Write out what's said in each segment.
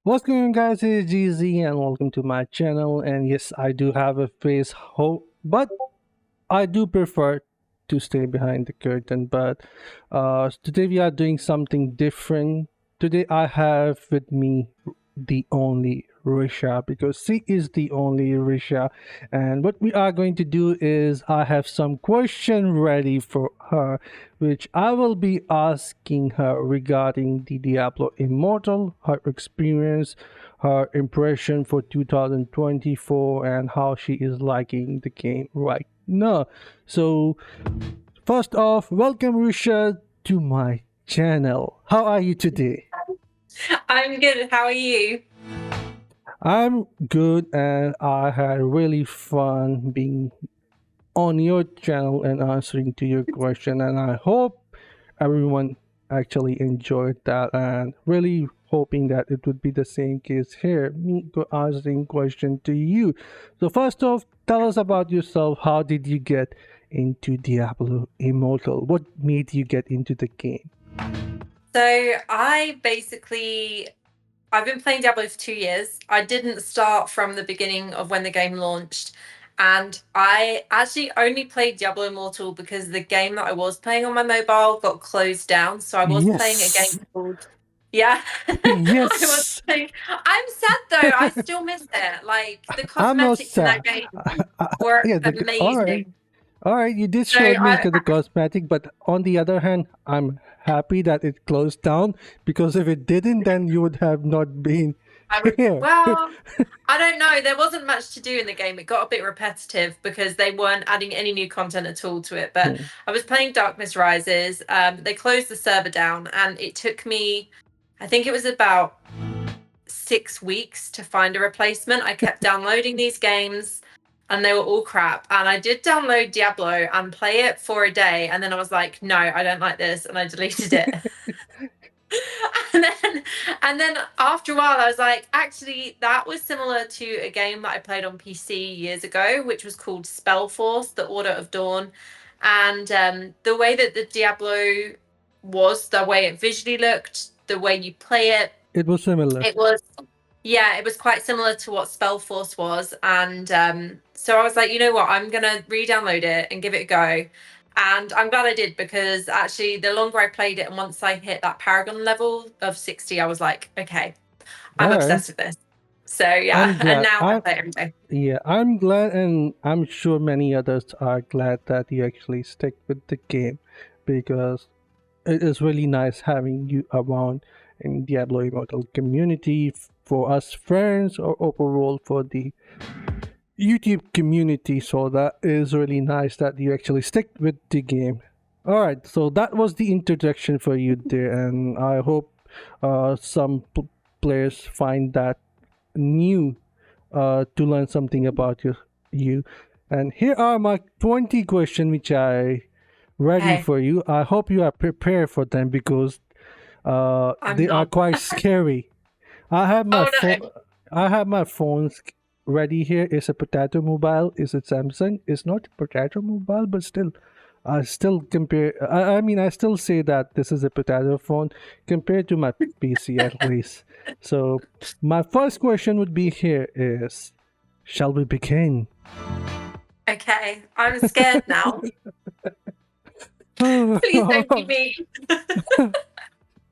What's going on, guys? It's GZ and welcome to my channel. And yes, I do have a face but I do prefer to stay behind the curtain. But today we are doing something different. Today I have with me the only RICIA because she is the only RICIA. And what we are going to do is I have some question ready for her, which I will be asking her regarding the Diablo Immortal, her experience, her impression for 2024, and how she is liking the game right now. So, first off, welcome Risha to my channel. How are you today? I'm good. How are you? I'm good and I had really fun being on your channel and answering to your question, and I hope everyone actually enjoyed that and really hoping that it would be the same case here, me answering question to you. So first off, tell us about yourself. How did you get into Diablo Immortal? What made you get into the game? So I've been playing Diablo for 2 years. I didn't start from the beginning of when the game launched. And I actually only played Diablo Immortal because the game that I was playing on my mobile got closed down. So I was playing a Yes. game called Yeah. I was Yes. playing. I'm sad though. I still miss it. Like the I'm not cosmetics in that sad. game were Yeah, all right. amazing. All right, you did So show me the cosmetic, but on the other hand, I'm happy that it closed down because if it didn't, then you would have not been here. well, I don't know. There wasn't much to do in the game. It got a bit repetitive because they weren't adding any new content at all to it. But Hmm. I was playing Darkness Rises. They closed the server down, and it took me, I think it was about 6 weeks to find a replacement. I kept downloading these games, and they were all crap. And I did download Diablo and play it for a day, and then I was like, no, I don't like this, and I deleted it. and then and then after a while I was like, actually that was similar to a game that I played on PC years ago, which was called Spellforce: The Order of Dawn. And the way that the Diablo was, the way it visually looked, the way you play it, It was similar. it was, yeah, it was quite similar to what Spellforce was. And so I was like, you know what, I'm gonna re-download it and give it a go. And I'm glad I did, because actually the longer I played it and once I hit that Paragon level of 60, I was like, okay, I'm All right. obsessed with this. So I'm yeah, and glad. now I play it every day. Yeah, I'm glad, and I'm sure many others are glad that you actually stick with the game because it is really nice having you around in Diablo Immortal community for us friends or overall for the YouTube community. So that is really nice that you actually stick with the game. All right, so that was the introduction for you there, and I hope some players find that new to learn something about you. And here are my 20 questions which I ready Okay, for you. I hope you are prepared for them because I'm they are not. quite scary. I have my Oh phone. no. I have my phones ready here. Is a potato mobile. Is it Samsung? It's not a potato mobile, but still, I still compare. I mean, I still say that this is a potato phone compared to my PC at least. So, my first question would be here is, shall we begin? Okay, I'm scared now. Please don't be mean.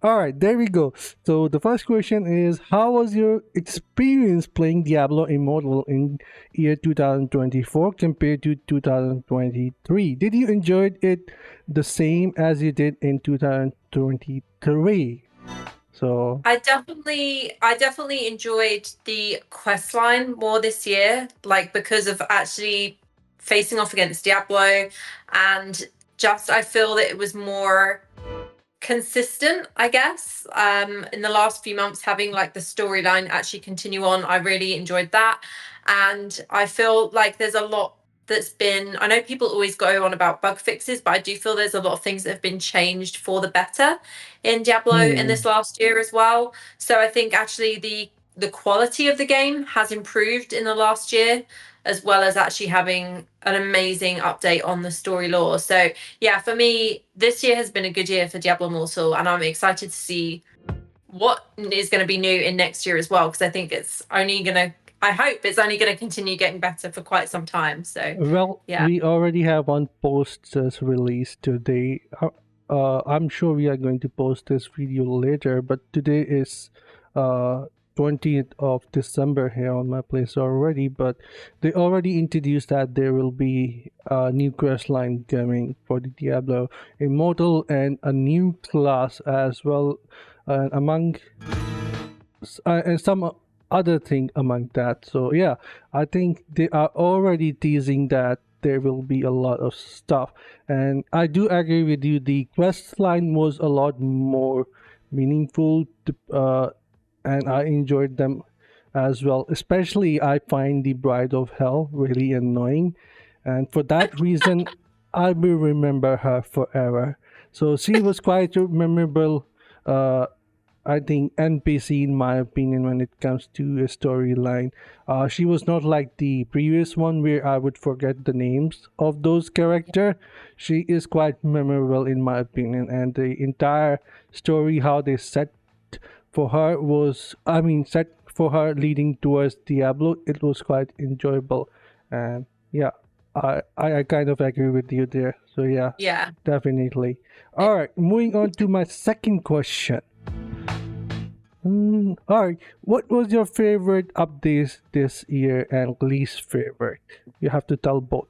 All right, there we go. So the first question is, how was your experience playing Diablo Immortal in year 2024 compared to 2023? Did you enjoy it the same as you did in 2023? So, I definitely enjoyed the quest line more this year, like because of actually facing off against Diablo, and just I feel that it was more consistent, I guess. In the last few months, having like the storyline actually continue on, I really enjoyed that. And I feel like there's a lot that's been, I know people always go on about bug fixes, but I do feel there's a lot of things that have been changed for the better in Diablo in hmm, this last year as well. So I think actually the quality of the game has improved in the last year, as well as actually having an amazing update on the story lore. So yeah, for me, this year has been a good year for Diablo Immortal, and I'm excited to see what is going to be new in next year as well, because I think it's only going to. I hope it's only going to continue getting better for quite some time. So, Well, yeah. we already have one post that's released today. I'm sure we are going to post this video later, but today is uh 20th of December here on my place already. But they already introduced that there will be a new quest line coming for the Diablo Immortal and a new class as well, among and some other thing among that. So yeah, I think they are already teasing that there will be a lot of stuff, and I do agree with you. The quest line was a lot more meaningful, and I enjoyed them as well. Especially, I find the Bride of Hell really annoying, and for that reason, I will remember her forever. So she was quite a memorable. I think NPC in my opinion when it comes to a storyline. She was not like the previous one where I would forget the names of those character. She is quite memorable in my opinion, and the entire story how they set for her was, I mean, set for her leading towards Diablo. It was quite enjoyable, and yeah, I kind of agree with you there. So yeah, Yeah. definitely. All right, moving on to my second question. All right. What was your favorite updates this year and least favorite? You have to tell both.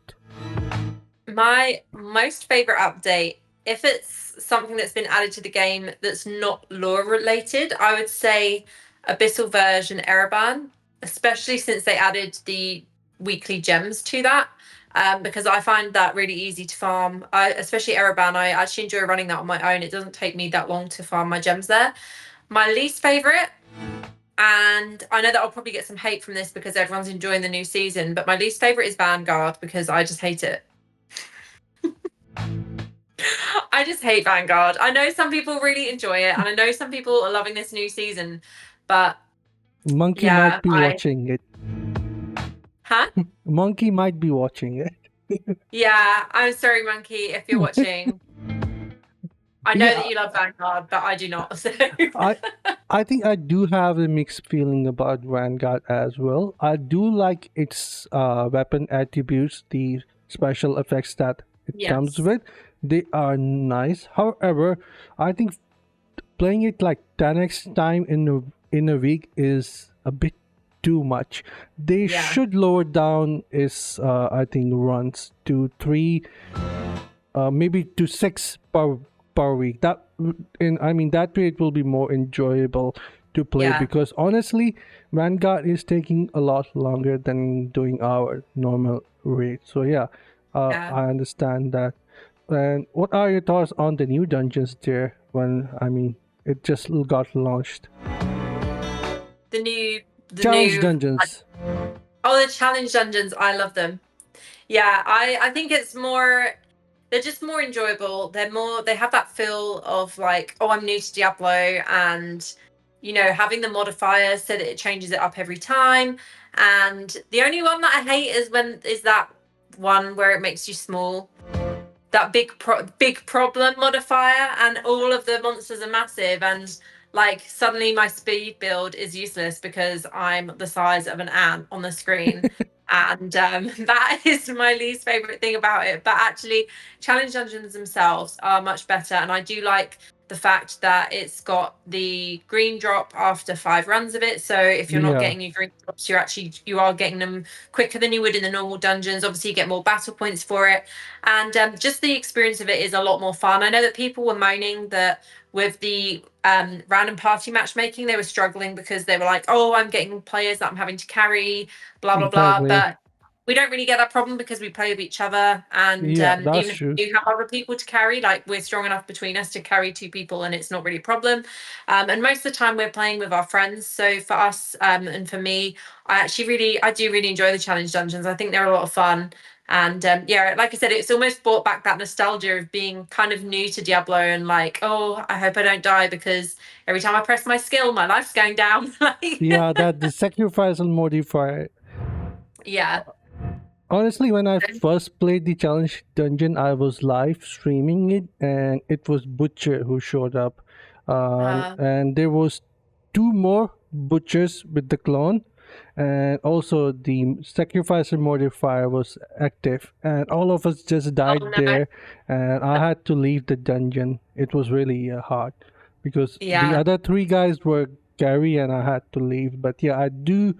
My most favorite update, if it's something that's been added to the game that's not lore related, I would say Abyssal Verge and Ereban, especially since they added the weekly gems to that. Because I find that really easy to farm. Especially Ereban, I actually enjoy running that on my own. It doesn't take me that long to farm my gems there. My least favorite, and I know that I'll probably get some hate from this because everyone's enjoying the new season, but my least favorite is Vanguard because I just hate it. I just hate Vanguard. I know some people really enjoy it, and I know some people are loving this new season, but Monkey yeah, might be watching it. Huh? Monkey might be watching it. Yeah, I'm sorry, Monkey, if you're watching. I know Yeah, that you love Vanguard, but I do not. So. I think I do have a mixed feeling about Vanguard as well. I do like its weapon attributes, the special effects that it comes Yes. with. They are nice. However, I think playing it like 10x time in a week is a bit too much. They Yeah. should lower down its I think runs to 3, maybe to 6 per week. That in I mean that way it will be more enjoyable to play, Yeah. because honestly, Vanguard is taking a lot longer than doing our normal rate. So yeah, Yeah. I understand that. And what are your thoughts on the new dungeons there? When I mean it just got launched. The new Challenge dungeons. Oh, the challenge dungeons, I love them. Yeah, I think it's more, they're just more enjoyable. They have that feel of like, oh, I'm new to Diablo, and having the modifier so that it changes it up every time. And the only one that I hate is that one where it makes you small. That big problem modifier, and all of the monsters are massive, and like suddenly my speed build is useless because I'm the size of an ant on the screen. And that is my least favorite thing about it. But actually, challenge dungeons themselves are much better, and I do like the fact that it's got the green drop after 5 runs of it. So if you're not Yeah. getting your green drops, you are getting them quicker than you would in the normal dungeons. Obviously, you get more battle points for it, and just the experience of it is a lot more fun. I know that people were moaning that with the random party matchmaking, they were struggling because they were like, oh, I'm getting players that I'm having to carry, blah blah blah. Exactly. But we don't really get that problem because we play with each other, and Yeah, that's even if true. we do have other people to carry, like we're strong enough between us to carry 2 people, and it's not really a problem. And most of the time we're playing with our friends. So for us, and for me, I do really enjoy the challenge dungeons. I think they're a lot of fun. And yeah, like I said, it's almost brought back that nostalgia of being kind of new to Diablo, and like, oh, I hope I don't die because every time I press my skill, my life's going down. Yeah, that the sacrifice and modify. Yeah. Honestly, when I first played the challenge dungeon, I was live streaming it, and it was Butcher who showed up, and there was two more butchers with the clone, and also the sacrificer modifier was active, and all of us just Oh died no. there, and I had to leave the dungeon. It was really hard because the Yeah. other three guys were carry and I had to leave. But yeah, I do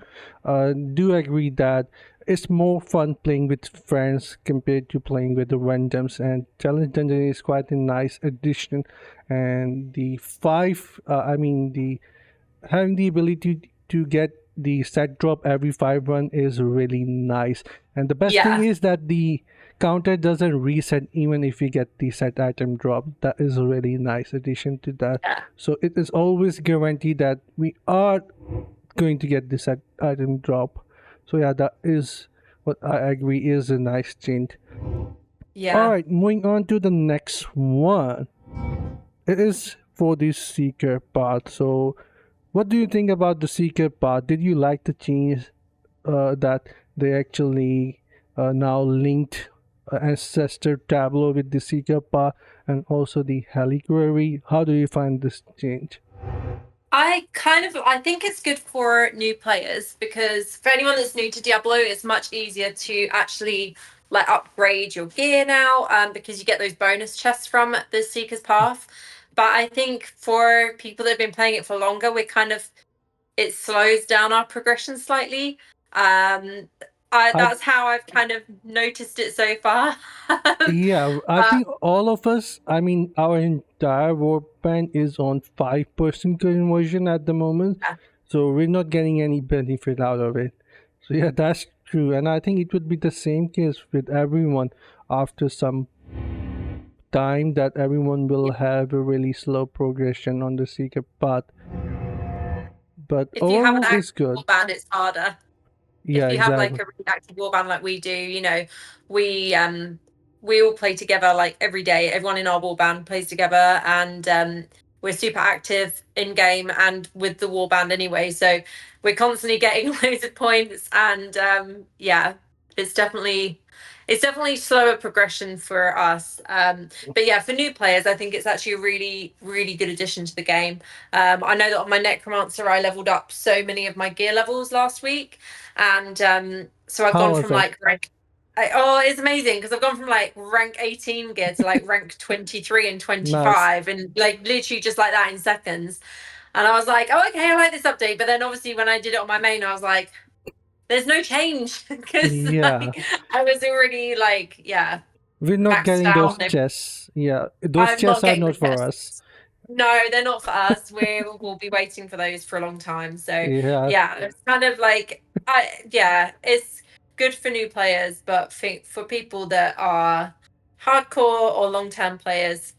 agree that it's more fun playing with friends compared to playing with the randoms, and challenge dungeon is quite a nice addition. And the five I mean the having the ability to get the set drop every 5 run is really nice. And the best thing Yeah. is that the counter doesn't reset even if you get the set item drop. That is a really nice addition to that. Yeah. So it is always guaranteed that we are going to get the set item drop. So yeah, that is what I agree is a nice change. All Yeah. right, moving on to the next one. It is for the seeker part. So what do you think about the Seeker part? Did you like the change that they actually now linked ancestor tableau with the Seeker part and also the Heliquary? How do you find this change? I think it's good for new players because for anyone that's new to Diablo, it's much easier to actually like upgrade your gear now, because you get those bonus chests from the Seeker's Path. But I think for people that have been playing it for longer, we're kind of it slows down our progression slightly. I That's how I've kind of noticed it so far. Yeah, I But think all of us. I mean, our entire warband is on 5% conversion at the moment, yeah, so we're not getting any benefit out of it. So yeah, that's true, and I think it would be the same case with everyone after some time that everyone will yeah. have a really slow progression on the secret path. But If you have an overall, it's active good. band, it's harder. Yeah, If you have exactly. like a really active warband like we do, we we all play together like every day. Everyone in our warband plays together, and we're super active in game and with the warband anyway. So we're constantly getting loads of points, and yeah, it's definitely it's definitely slower progression for us. But yeah, for new players, I think it's actually a really really good addition to the game. I know that on my necromancer, I leveled up so many of my gear levels last week, and so I've How gone was from it? like oh, it's amazing because I've gone from like rank 18 gear to like rank 23 and Nice. 25, and like literally just like that in seconds. And I was like, oh, okay, I like this update. But then obviously when I did it on my main, I was like, there's no change because Yeah, like I was already like, yeah, we're not maxed getting those out. chests. Yeah, those I'm chests not are getting the not for tests. us. No, they're not for us. We'll be waiting for those for a long time. So Yeah, yeah, it's kind of like yeah, it's good for new players, but for people that are hardcore or long term players,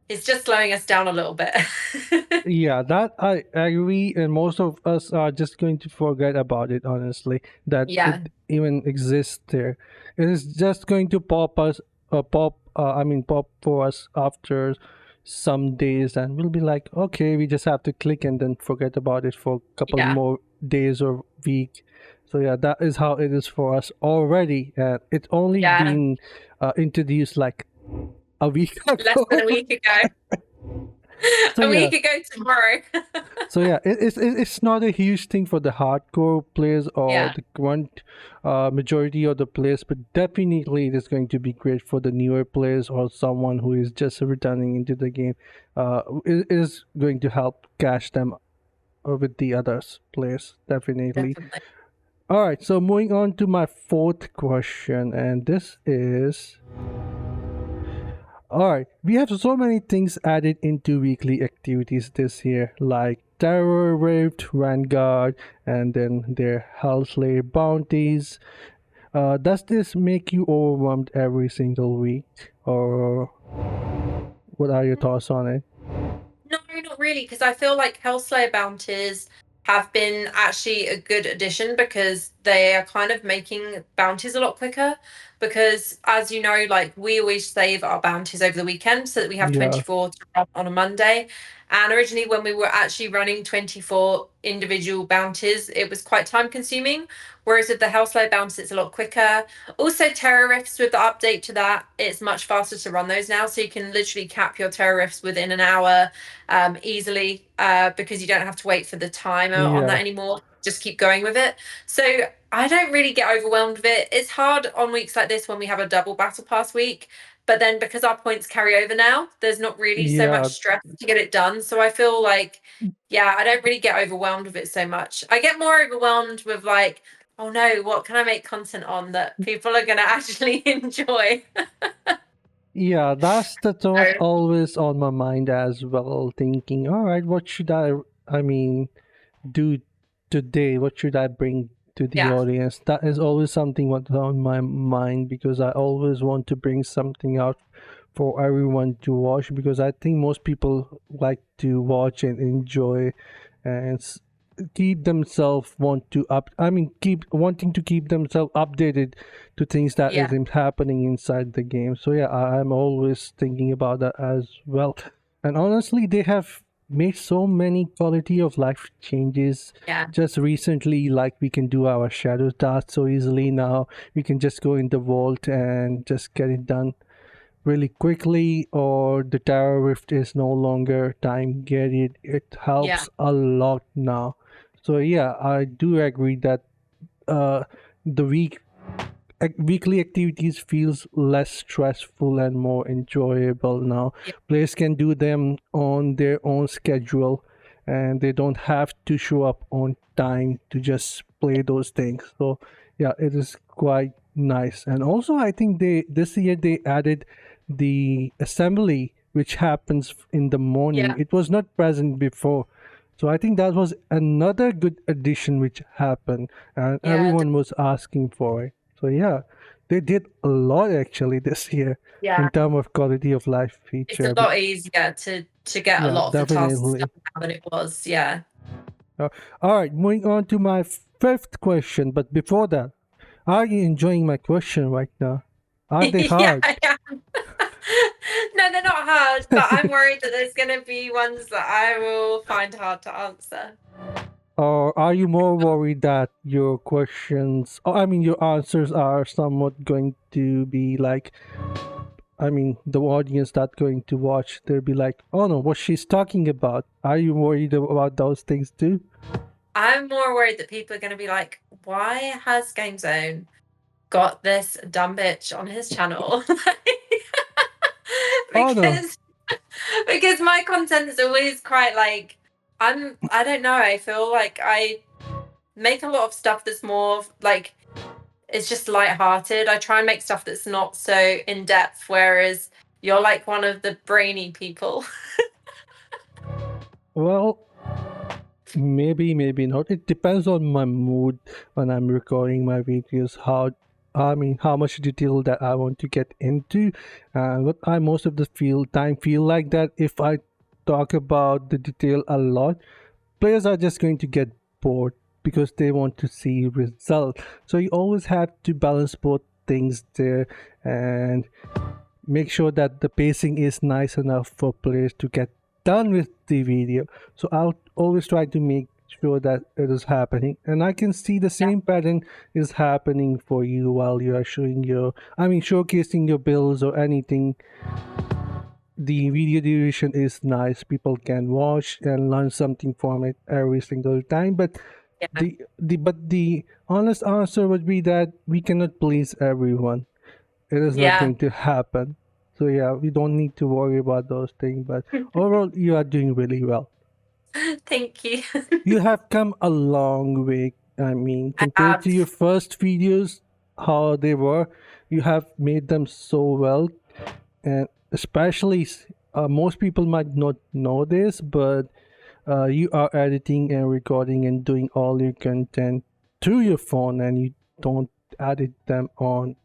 it's just slowing us down a little bit. yeah, that I agree, and most of us are just going to forget about it, honestly, that Yeah, it even exists there. It is just going to pop for us after some days, and we'll be like, okay, we just have to click and then forget about it for a couple yeah, more days or week. So yeah, that is how it is for us already, and it's only yeah. been introduced like a week Less than a ago. week ago. So A yeah, week ago tomorrow. so yeah, it's not a huge thing for the hardcore players or Yeah, the grunt majority of the players, but definitely it is going to be great for the newer players or someone who is just returning into the game. It is going to help catch them with the others players, definitely. definitely. All right, so moving on to my fourth question, and this is all right, we have so many things added into weekly activities this year, like Terror Rift, Vanguard, and then their Hellslayer bounties. Does this make you overwhelmed every single week, or what are your thoughts on it? No, not really, because I feel like Hellslayer bounties have been actually a good addition because they are kind of making bounties a lot quicker because, as you know, like we always save our bounties over the weekend so that we have Yeah, 24 to run on a Monday. And originally, when we were actually running 24 individual bounties, it was quite time consuming. Whereas with the Hellslayer bounties, it's a lot quicker. Also, terror rifts with the update to that, it's much faster to run those now. So you can literally cap your terror rifts within an hour easily because you don't have to wait for the timer on yeah, that anymore. Just keep going with it. So I don't really get overwhelmed with it. It's hard on weeks like this when we have a double battle pass week. But then because our points carry over now, there's not really so much yeah, stress to get it done. So I feel like, yeah, I don't really get overwhelmed with it so much. I get more overwhelmed with like, oh no, what can I make content on that people are going to actually enjoy? yeah. That's the thought So, always on my mind as well. Thinking, all right, what should I mean, do today? What should I bring to the yeah, audience? That is always something what's on my mind because I always want to bring something out for everyone to watch because I think most people like to watch and enjoy and keep themselves want to up I mean keep wanting to keep themselves updated to things that is yeah, happening inside the game. So yeah, I'm always thinking about that as well. And honestly, they have made so many quality of life changes yeah, just recently, like we can do our shadow dart so easily now. We can just go in the vault and just get it done really quickly, or the tower rift is no longer time gated. It yeah, helps a lot now. So yeah, I do agree that uh the weekly activities feels less stressful and more enjoyable now. yeah, Players can do them on their own schedule and they don't have to show up on time to just play those things. So yeah, it is quite nice. And also I think they this year they added the assembly which happens in the morning. yeah, It was not present before. So I think that was another good addition which happened and yeah, everyone was asking for it. So yeah, they did a lot actually this year yeah. in terms of quality of life It's a feature. lot easier to get a Yeah, lot of the tasks done definitely. now than it was. Yeah. Uh, all right, moving on to my fifth question. But before that, are you enjoying my question right now? Are they Yeah, hard? yeah. No, they're not hard, but I'm worried that there's going to be ones that I will find hard to answer. Or are you more worried that your questions, or I mean, your answers are somewhat going to be like, I mean, the audience that going to watch, they'll be like, oh no, what she's talking about. Are you worried about those things too? I'm more worried that people are going to be like, why has GameZone got this dumb bitch on his channel? Oh no. because because my content is always quite like I don't know, I feel like I make a lot of stuff that's more like it's just light-hearted. I try and make stuff that's not so in depth, whereas you're like one of the brainy people. Well, maybe, maybe not. It depends on my mood when I'm recording my videos. I mean, how much detail that I want to get into, and what I most of the feel like that. If I talk about the detail a lot, players are just going to get bored because they want to see result. So you always have to balance both things there and make sure that the pacing is nice enough for players to get done with the video. So I'll always try to make sure that it is happening, and I can see the Yeah. same pattern is happening for you while you are showing your I mean showcasing your builds or anything. The video duration is nice, people can watch and learn something from it every single time, but Yeah. the honest answer would be that we cannot please everyone. It is not Yeah. going to happen. So yeah, we don't need to worry about those things. But overall, you are doing really well. Thank you. You have come a long way. I mean, I compared to have. your first videos, how they were, you have made them so well. And especially, most people might not know this, but you are editing and recording and doing all your content through your phone, and you don't edit them on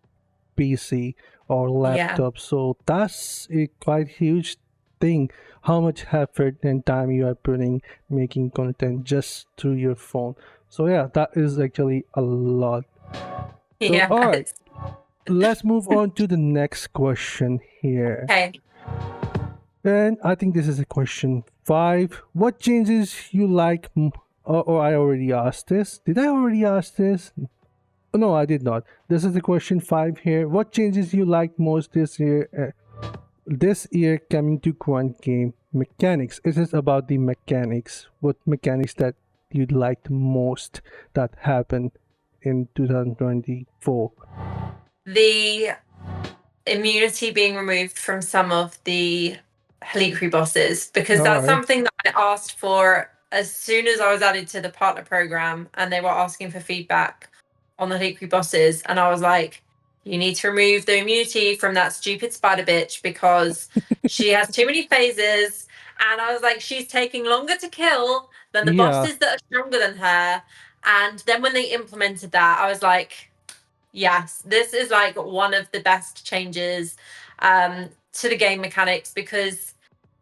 PC or Yeah. laptop. So that's a quite huge thing. How much effort and time you are putting making content just through your phone. So yeah, that is actually a lot. So all right, Yes. let's move on to the next question here. Okay. And I think this is a question 5. What changes you like or I already asked this. Did I already ask this? No, I did not. This is the question 5 here. What changes you like most this year? This year coming to Quant game mechanics. It is about the mechanics. What mechanics that you'd like the most that happened in 2024? The immunity being removed from some of the Halikri bosses, because All that's right. something that I asked for as soon as I was added to the partner program and they were asking for feedback on the Halikri bosses. And I was like, you need to remove the immunity from that stupid spider bitch because she has too many phases. And I was like, she's taking longer to kill than the Yeah, bosses that are stronger than her. And then when they implemented that, I was like, yes, this is like one of the best changes to the game mechanics because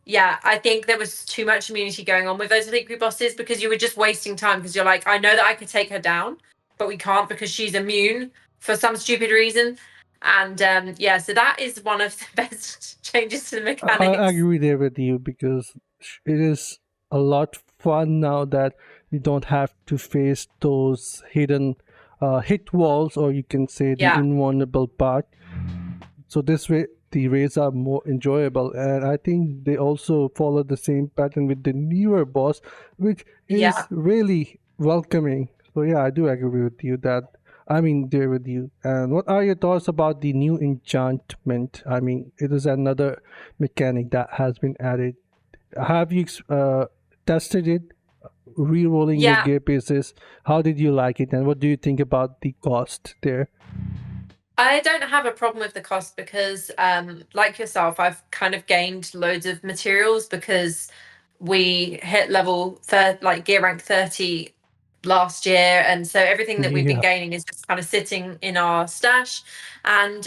yeah, I think there was too much immunity going on with those elite group bosses because you were just wasting time because you're like, I know that I could take her down, but we can't because she's immune for some stupid reason. And yeah, so that is one of the best changes to the I mechanics. agree there with you because it is a lot fun now that you don't have to face those hidden hit walls, or you can say the Yeah, invulnerable part. So this way the raids are more enjoyable, and I think they also follow the same pattern with the newer boss, which is yeah. really welcoming. So yeah, I do agree with you that I mean there with you. And what are your thoughts about the new enchantment? I mean, it is another mechanic that has been added. Have you tested it, re-rolling your Yeah, gear pieces? How did you like it, and what do you think about the cost there? I don't have a problem with the cost because, like yourself, I've kind of gained loads of materials because we hit level like gear rank 30 last year, and so everything that we've been Yeah, gaining is just kind of sitting in our stash. And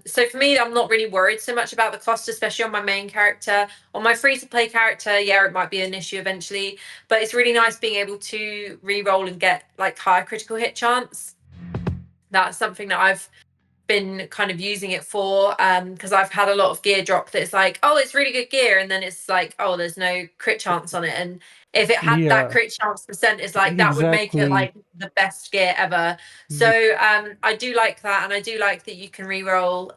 so for me, I'm not really worried so much about the cost, especially on my main character. On my free to play character, yeah, it might be an issue eventually, but it's really nice being able to re-roll and get like higher critical hit chance. That's something that I've been kind of using it for because I've had a lot of gear drop that's like, oh, it's really good gear, and then it's like, oh, there's no crit chance on it. And if it had that yeah, crit chance percent, it's like that would make it exactly. like the best gear ever. So Ye- I do like that, and I do like that you can re-roll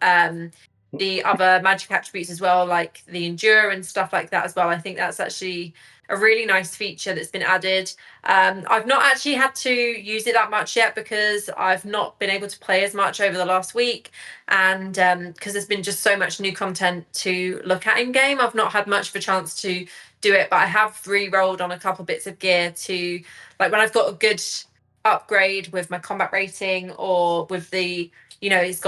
the other magic attributes as well, like the endure and stuff like that as well. I think that's actually a really nice feature that's been added. I've not actually had to use it that much yet because I've not been able to play as much over the last week, and because there's been just so much new content to look at in game, I've not had much of a chance to do it. But I have re-rolled on a couple bits of gear to, like, when I've got a good upgrade with my combat rating or with the, it's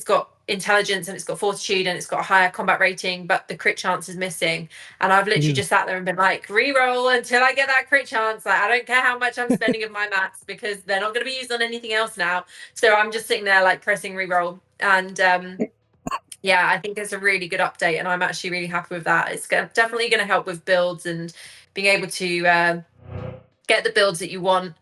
got intelligence and it's got fortitude and it's got a higher combat rating, but the crit chance is missing. And I've literally Yeah. just sat there and been like, re-roll until I get that crit chance. Like, I don't care how much I'm spending of my mats because they're not going to be used on anything else now. So I'm just sitting there like pressing re-roll. And yeah, I think it's a really good update, and I'm actually really happy with that. It's definitely going to help with builds and being able to get the builds that you want,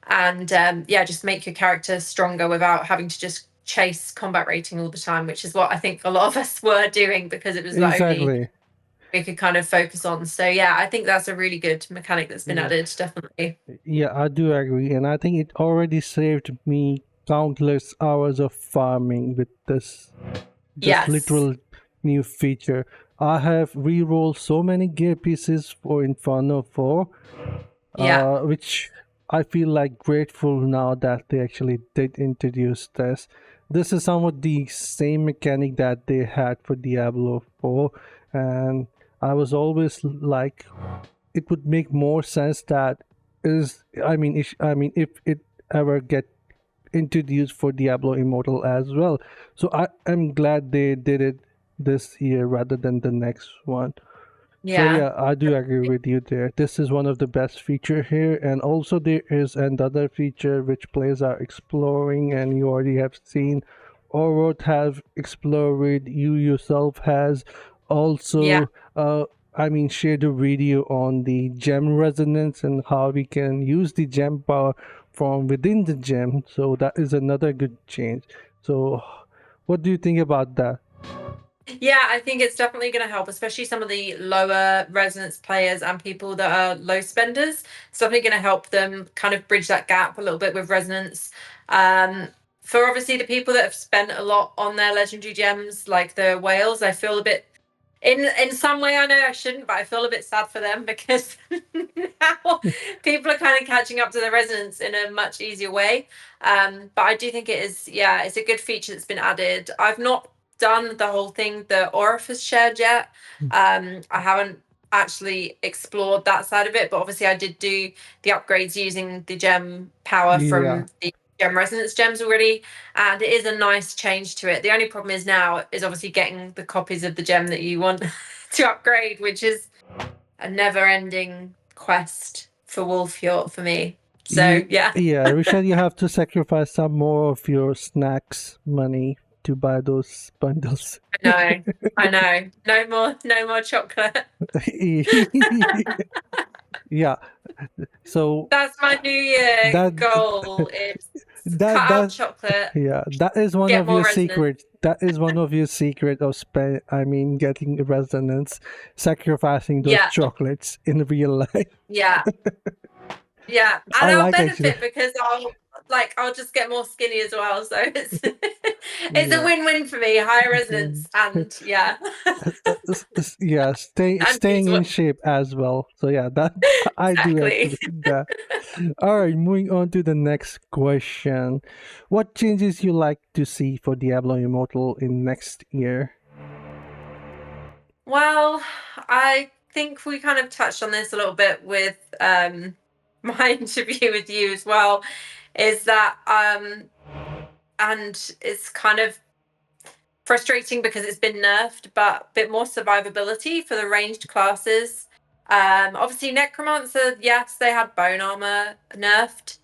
and yeah, just make your character stronger without having to just chase combat rating all the time, which is what I think a lot of us were doing because it was the only Exactly. we could kind of focus on. So yeah, I think that's a really good mechanic that's been Yeah. added, definitely. Yeah, I do agree, and I think it already saved me countless hours of farming with this Yes. literal new feature. I have re-rolled so many gear pieces for Inferno 4, Yeah. which I feel like grateful now that they actually did introduce this. This is somewhat the same mechanic that they had for Diablo 4, and I was always like, it would make more sense that is I mean if it ever get introduced for Diablo Immortal as well. So I am glad they did it this year rather than the next one. So Yeah. yeah, I do agree with you there. This is one of the best feature here, and also there is another feature which players are exploring, and you already have seen, or would have explored. You yourself has Yeah. also, shared a video on the gem resonance and how we can use the gem power from within the gem, so that is another good change. So what do you think about that? Yeah, I think it's definitely going to help, especially some of the lower resonance players and people that are low spenders. It's definitely going to help them kind of bridge that gap a little bit with resonance. For obviously the people that have spent a lot on their legendary gems, like the whales, I feel a bit in some way. I know I shouldn't, but I feel a bit sad for them because now people are kind of catching up to the resonance in a much easier way. But I do think it is, yeah, it's a good feature that's been added. I've not done the whole thing the Orifice shared yet. I haven't actually explored that side of it, but obviously I did do the upgrades using the gem power Yeah. from the gem resonance gems already, and it is a nice change to it. The only problem is now is obviously getting the copies of the gem that you want to upgrade, which is a never-ending quest for Wolfjord for me. So yeah. Yeah, Richard, you have to sacrifice some more of your snacks money to buy those bundles. I know. No more chocolate. Yeah. So That's my New Year that goal is cut that out that chocolate, yeah, that is one get of more your resonance. secrets. That is one of your secret of getting resonance, sacrificing those Yeah, chocolates in real life. yeah, yeah. I And I'll like actually. benefit because I'll just get more skinny as well. So it's it's a Yeah. win-win for me. Higher Mm. resonance and yeah. Yeah, And staying lose in weight. shape as well. So yeah, that I do agree Exactly. with that. All right, moving on to the next question. What changes you like to see for Diablo Immortal in next year? Well, I think we kind of touched on this a little bit with my interview with you as well, is that and it's kind of frustrating because it's been nerfed, but a bit more survivability for the ranged classes. Obviously Necromancer, yes, they had bone armor nerfed,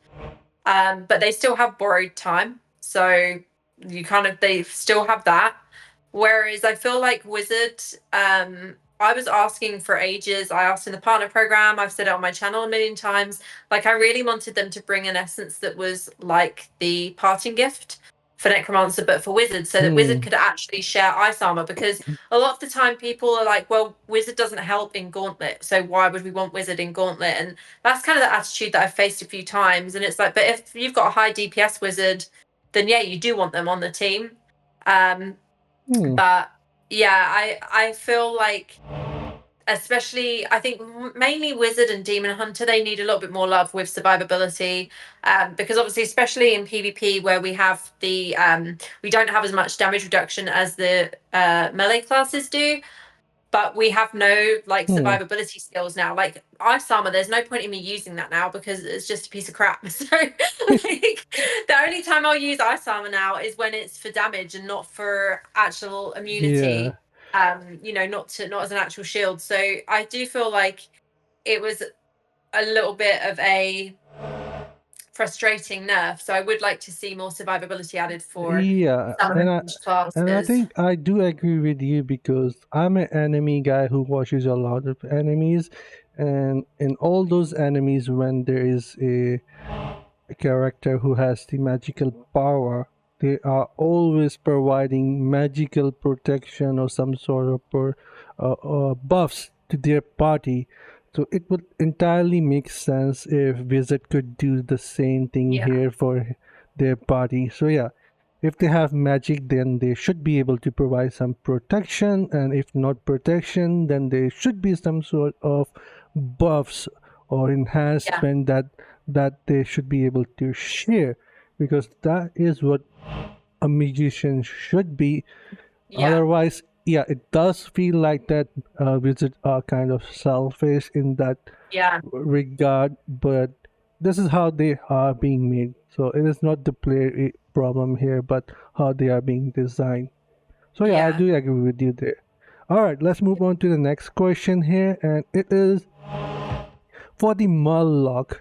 but they still have borrowed time. So they still have that. Whereas I feel like Wizard, I was asking for ages. I asked in the partner program, I've said it on my channel a million times. Like I really wanted them to bring an essence that was like the parting gift for Necromancer, but for Wizard, so that Wizard Hmm. could actually share ice armor. Because a lot of the time people are like, well, Wizard doesn't help in Gauntlet, so why would we want Wizard in Gauntlet? And that's kind of the attitude that I've faced a few times. And it's like, but if you've got a high DPS Wizard, then yeah, you do want them on the team. Um, Hmm. but yeah, I feel like, especially I think mainly Wizard and Demon Hunter, they need a little bit more love with survivability, because obviously especially in PvP where we have the we don't have as much damage reduction as the melee classes do, but we have no like Hmm. survivability skills now. Like ice armor, there's no point in me using that now because it's just a piece of crap. So like the only time I'll use ice armor now is when it's for damage and not for actual Yeah. immunity. Not as an actual shield. So I do feel like it was a little bit of a frustrating nerf. So I would like to see more survivability added for Yeah, some of the and I classes. think I do agree with you because I'm an enemy guy who watches a lot of enemies, and in all those enemies, when there is a character who has the magical power, they are always providing magical protection or some sort of buffs to their party. So it would entirely make sense if Wizard could do the same thing Yeah, here for their party. So yeah, if they have magic, then they should be able to provide some protection, and if not protection, then there should be some sort of buffs or yeah, enhancement that they should be able to share, because that is what a musician should be. yeah, Otherwise, yeah, it does feel like that wizards are kind of selfish in that yeah, regard, but this is how they are being made. So it is not the player problem here, but how they are being designed. So yeah, I yeah. do agree with you there. All right, let's move on to the next question here, and it is for the Murloc.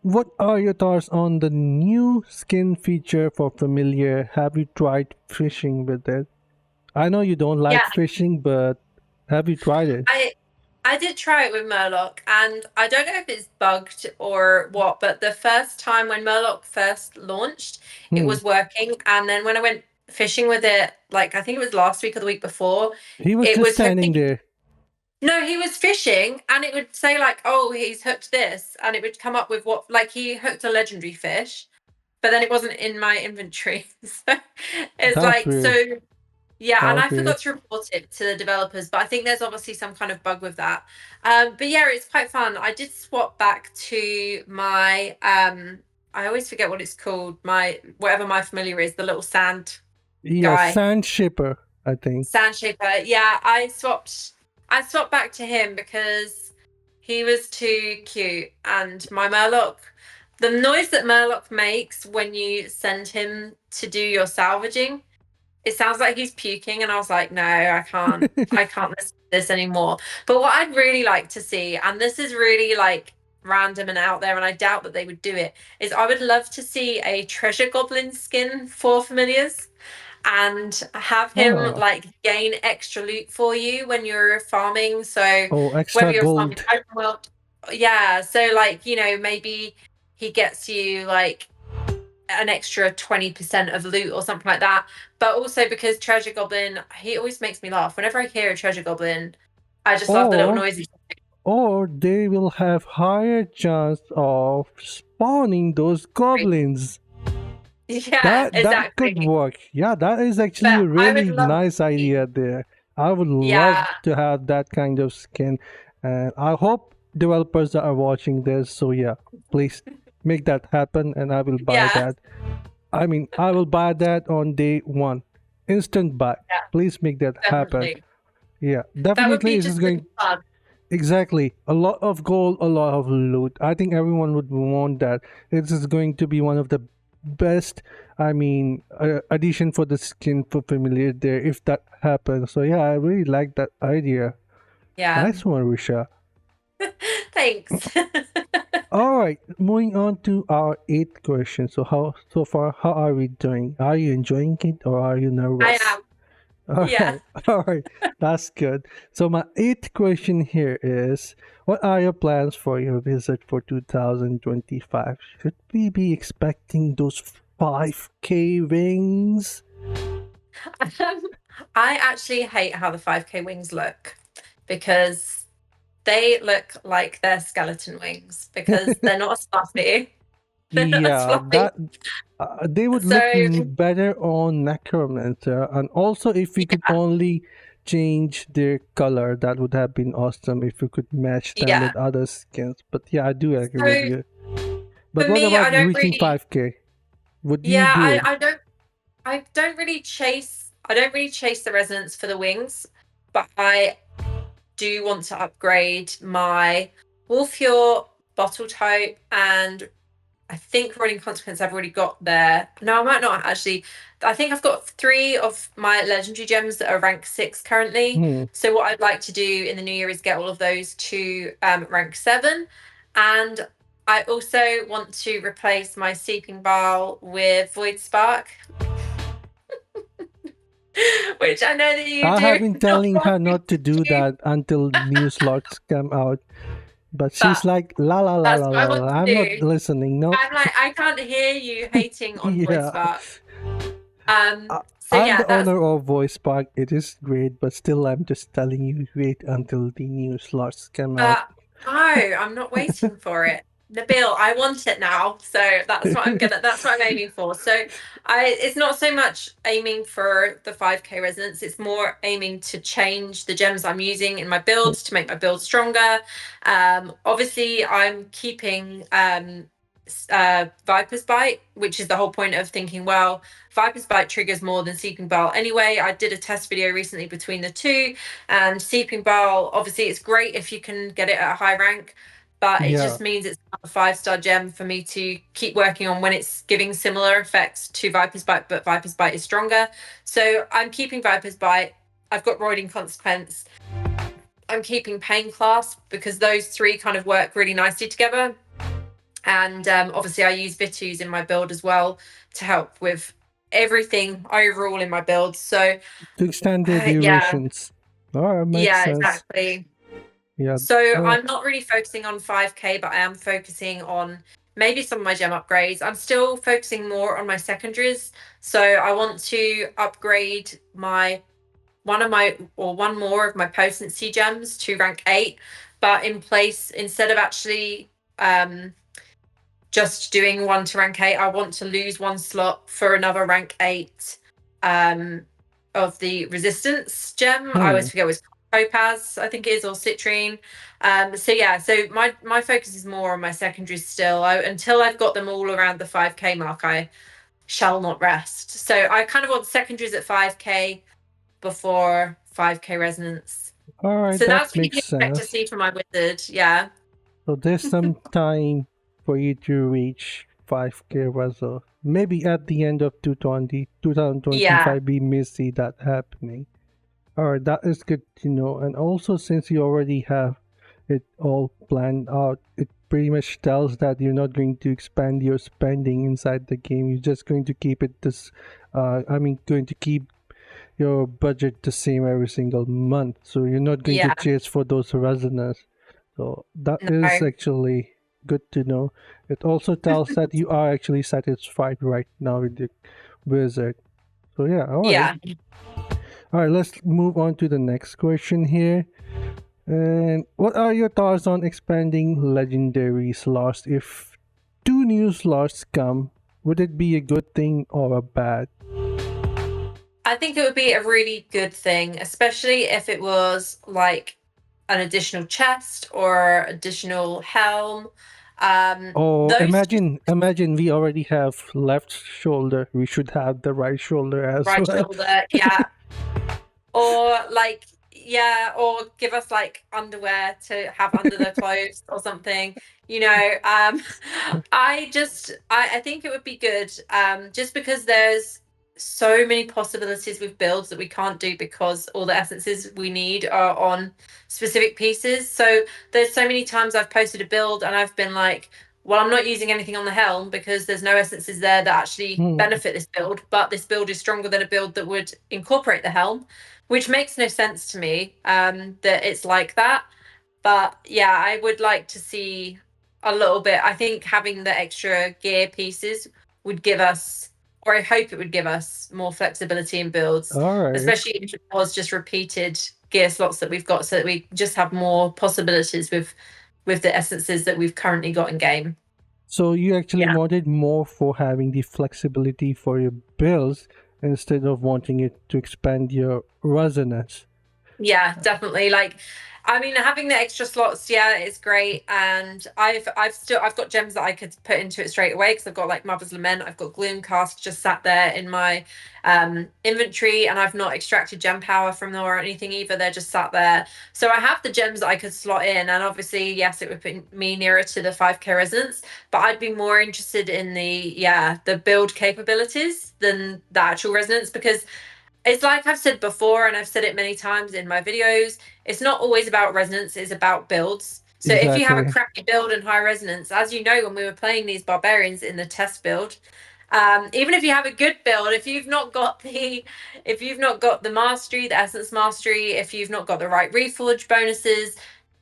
What are your thoughts on the new skin feature for Familiar? Have you tried fishing with it? I know you don't like Yeah, fishing, but have you tried it? I did try it with Murloc, and I don't know if it's bugged or what, but the first time when Murloc first launched, it Hmm. was working. And then when I went fishing with it, like I think it was last week or the week before, He was it just was standing hooking. there. No, he was fishing, and it would say, like, oh, he's hooked this, and it would come up with what, like, he hooked a legendary fish, but then it wasn't in my inventory. So it's That's like, weird. so yeah, and That's I weird. forgot to report it to the developers, but I think there's obviously some kind of bug with that. But yeah, it's quite fun. I did swap back to my I always forget what it's called, my whatever my familiar is, the little sand Yeah, guy. Sand Shipper, I think. Sand shaper. Yeah, I swapped back to him because he was too cute, and my Murloc, the noise that Murloc makes when you send him to do your salvaging, it sounds like he's puking, and I was like, no, I can't listen to this anymore. But what I'd really like to see, and this is really like random and out there, and I doubt that they would do it, is I would love to see a treasure goblin skin for familiars and have him Ah, like gain extra loot for you when you're farming. So oh, whether extra you're farming gold. open world, yeah. So like, maybe he gets you like an extra 20% of loot or something like that. But also because Treasure Goblin, he always makes me laugh. Whenever I hear a Treasure Goblin, I just love the little Or noises. or they will have higher chance of spawning those goblins. Yeah, That could exactly. work. Yeah, that is actually But a I would really love nice to see, idea there. I would love yeah, to have that kind of skin, and I hope developers that are watching this. So yeah, please make that happen, and I will buy yeah, that. I mean, I will buy that on day one, instant buy. yeah, Please make that happen. definitely. Yeah, That would definitely. be This is just really going fun. exactly a lot of gold, a lot of loot. I think everyone would want that. This is going to be one of the best, I mean, addition for the skin for familiar there if that happens. So yeah, I really like that idea. Yeah. Nice one, Risha. Thanks. All right, moving on to our eighth question. So far how are we doing? Are you enjoying it or are you I nervous? am. All Yeah. right, all right, that's good. So my eighth question here is, what are your plans for your visit for 2025? Should we be expecting those 5K wings? Um, I actually hate how the 5K wings look because they look like they're skeleton wings because they're not as fluffy. They're not as Yeah, fluffy. that they would So look better on Necromancer, and also if we could yeah, only change their color, that would have been awesome if we could match them yeah. with other skins. But yeah, I do agree with So you. But for what me, I about don't reaching really. 5K? Would you Yeah, do I, it? I don't. I don't really chase. I don't really chase the resonance for the wings, but I do want to upgrade my Wolfure bottle tote, and I think Running Consequence I've already got there. No, I might not actually. I think I've got 3 of my legendary gems that are rank 6 currently. Hmm. So what I'd like to do in the new year is get all of those to rank 7. And I also want to replace my Seeping Bowl with Void Spark, which I know that you I have do been not telling want her me not to to do do, that until new slots come out, but she's but like, la la la that's la what I la want la. to I'm not do. listening. No. I'm like, I can't hear you hating on Void Yeah. Spark. So I'm yeah, the that's. owner of Voice Park. It is great, but still, I'm just telling you, wait until the new slots come out. No, I'm not waiting for it. Nabil, I want it now. So that's what I'm aiming for. So it's not so much aiming for the 5K resonance, it's more aiming to change the gems I'm using in my builds to make my build stronger. Obviously I'm keeping Viper's Bite, which is the whole point of thinking, well, Viper's Bite triggers more than Seeping Bowl anyway. I did a test video recently between the two, and Seeping Bowl, obviously, it's great if you can get it at a high rank, but it Yeah. just means it's not a 5-star gem for me to keep working on when it's giving similar effects to Viper's Bite, but Viper's Bite is stronger. So I'm keeping Viper's Bite. I've got Roiding Consequence. I'm keeping Pain Clasp because those 3 kind of work really nicely together. And obviously, I use Vitus in my build as well to help with everything overall in my build. So To extend the yeah, durations. Oh, makes yeah, sense. exactly. Yeah. So Uh, I'm not really focusing on 5K, but I am focusing on maybe some of my gem upgrades. I'm still focusing more on my secondaries. So I want to upgrade one more of my potency gems to rank 8, but in place, instead of actually just doing one to rank 8, I want to lose one slot for another rank 8 um of the resistance gem. I hmm. always forget what it's called, topaz, I think it is, or citrine. So yeah, so my focus is more on my secondaries still. Until I've got them all around the 5K mark, I shall not rest. So I kind of want secondaries at 5K before 5K resonance. All right, So that that's what you makes can expect to sense. see from my wizard. Yeah. So there's some time for you to reach 5K result. Maybe at the end of 2025, Yeah. we may see that happening. Alright, that is good to know. And also, since you already have it all planned out, it pretty much tells that you're not going to expand your spending inside the game. You're just going to keep it going to keep your budget the same every single month. So you're not going to Yeah. chase for those resonance. So that is No. actually good to know. It also tells that you are actually satisfied right now with the wizard. So yeah, alright. Yeah. Alright, let's move on to the next question here. And what are your thoughts on expanding legendary slots? If two new slots come, would it be a good thing or a bad? I think it would be a really good thing, especially if it was like an additional chest or additional helm. Oh, Those imagine we already have left shoulder. We should have the right shoulder as right well. shoulder, yeah. Or like, yeah, or give us like underwear to have under the clothes or something. I think it would be good. Just because there's so many possibilities with builds that we can't do because all the essences we need are on specific pieces. So there's so many times I've posted a build and I've been like, well, I'm not using anything on the helm because there's no essences there that actually Hmm. benefit this build, but this build is stronger than a build that would incorporate the helm, which makes no sense to me, that it's like that. But yeah, I would like to see a little bit. I think having the extra gear pieces would give us, or I hope it would give us more flexibility in builds, All right. especially if it was just repeated gear slots that we've got, so that we just have more possibilities with the essences that we've currently got in game. So you actually Yeah. wanted more for having the flexibility for your builds instead of wanting it to expand your resonance. Yeah, definitely. Like, I mean, having the extra slots, yeah, it's great. And I've got gems that I could put into it straight away because I've got like Mother's Lament, I've got Gloomcast just sat there in my inventory, and I've not extracted gem power from them or anything either. They're just sat there. So I have the gems that I could slot in, and obviously, yes, it would put me nearer to the 5K resonance, but I'd be more interested in the build capabilities than the actual resonance, because it's like I've said before, and I've said it many times in my videos, it's not always about resonance, it's about builds. So if you have a Exactly. crappy build and high resonance, as you know, when we were playing these barbarians in the test build, even if you have a good build, if you've not got the mastery, the essence mastery, if you've not got the right reforge bonuses,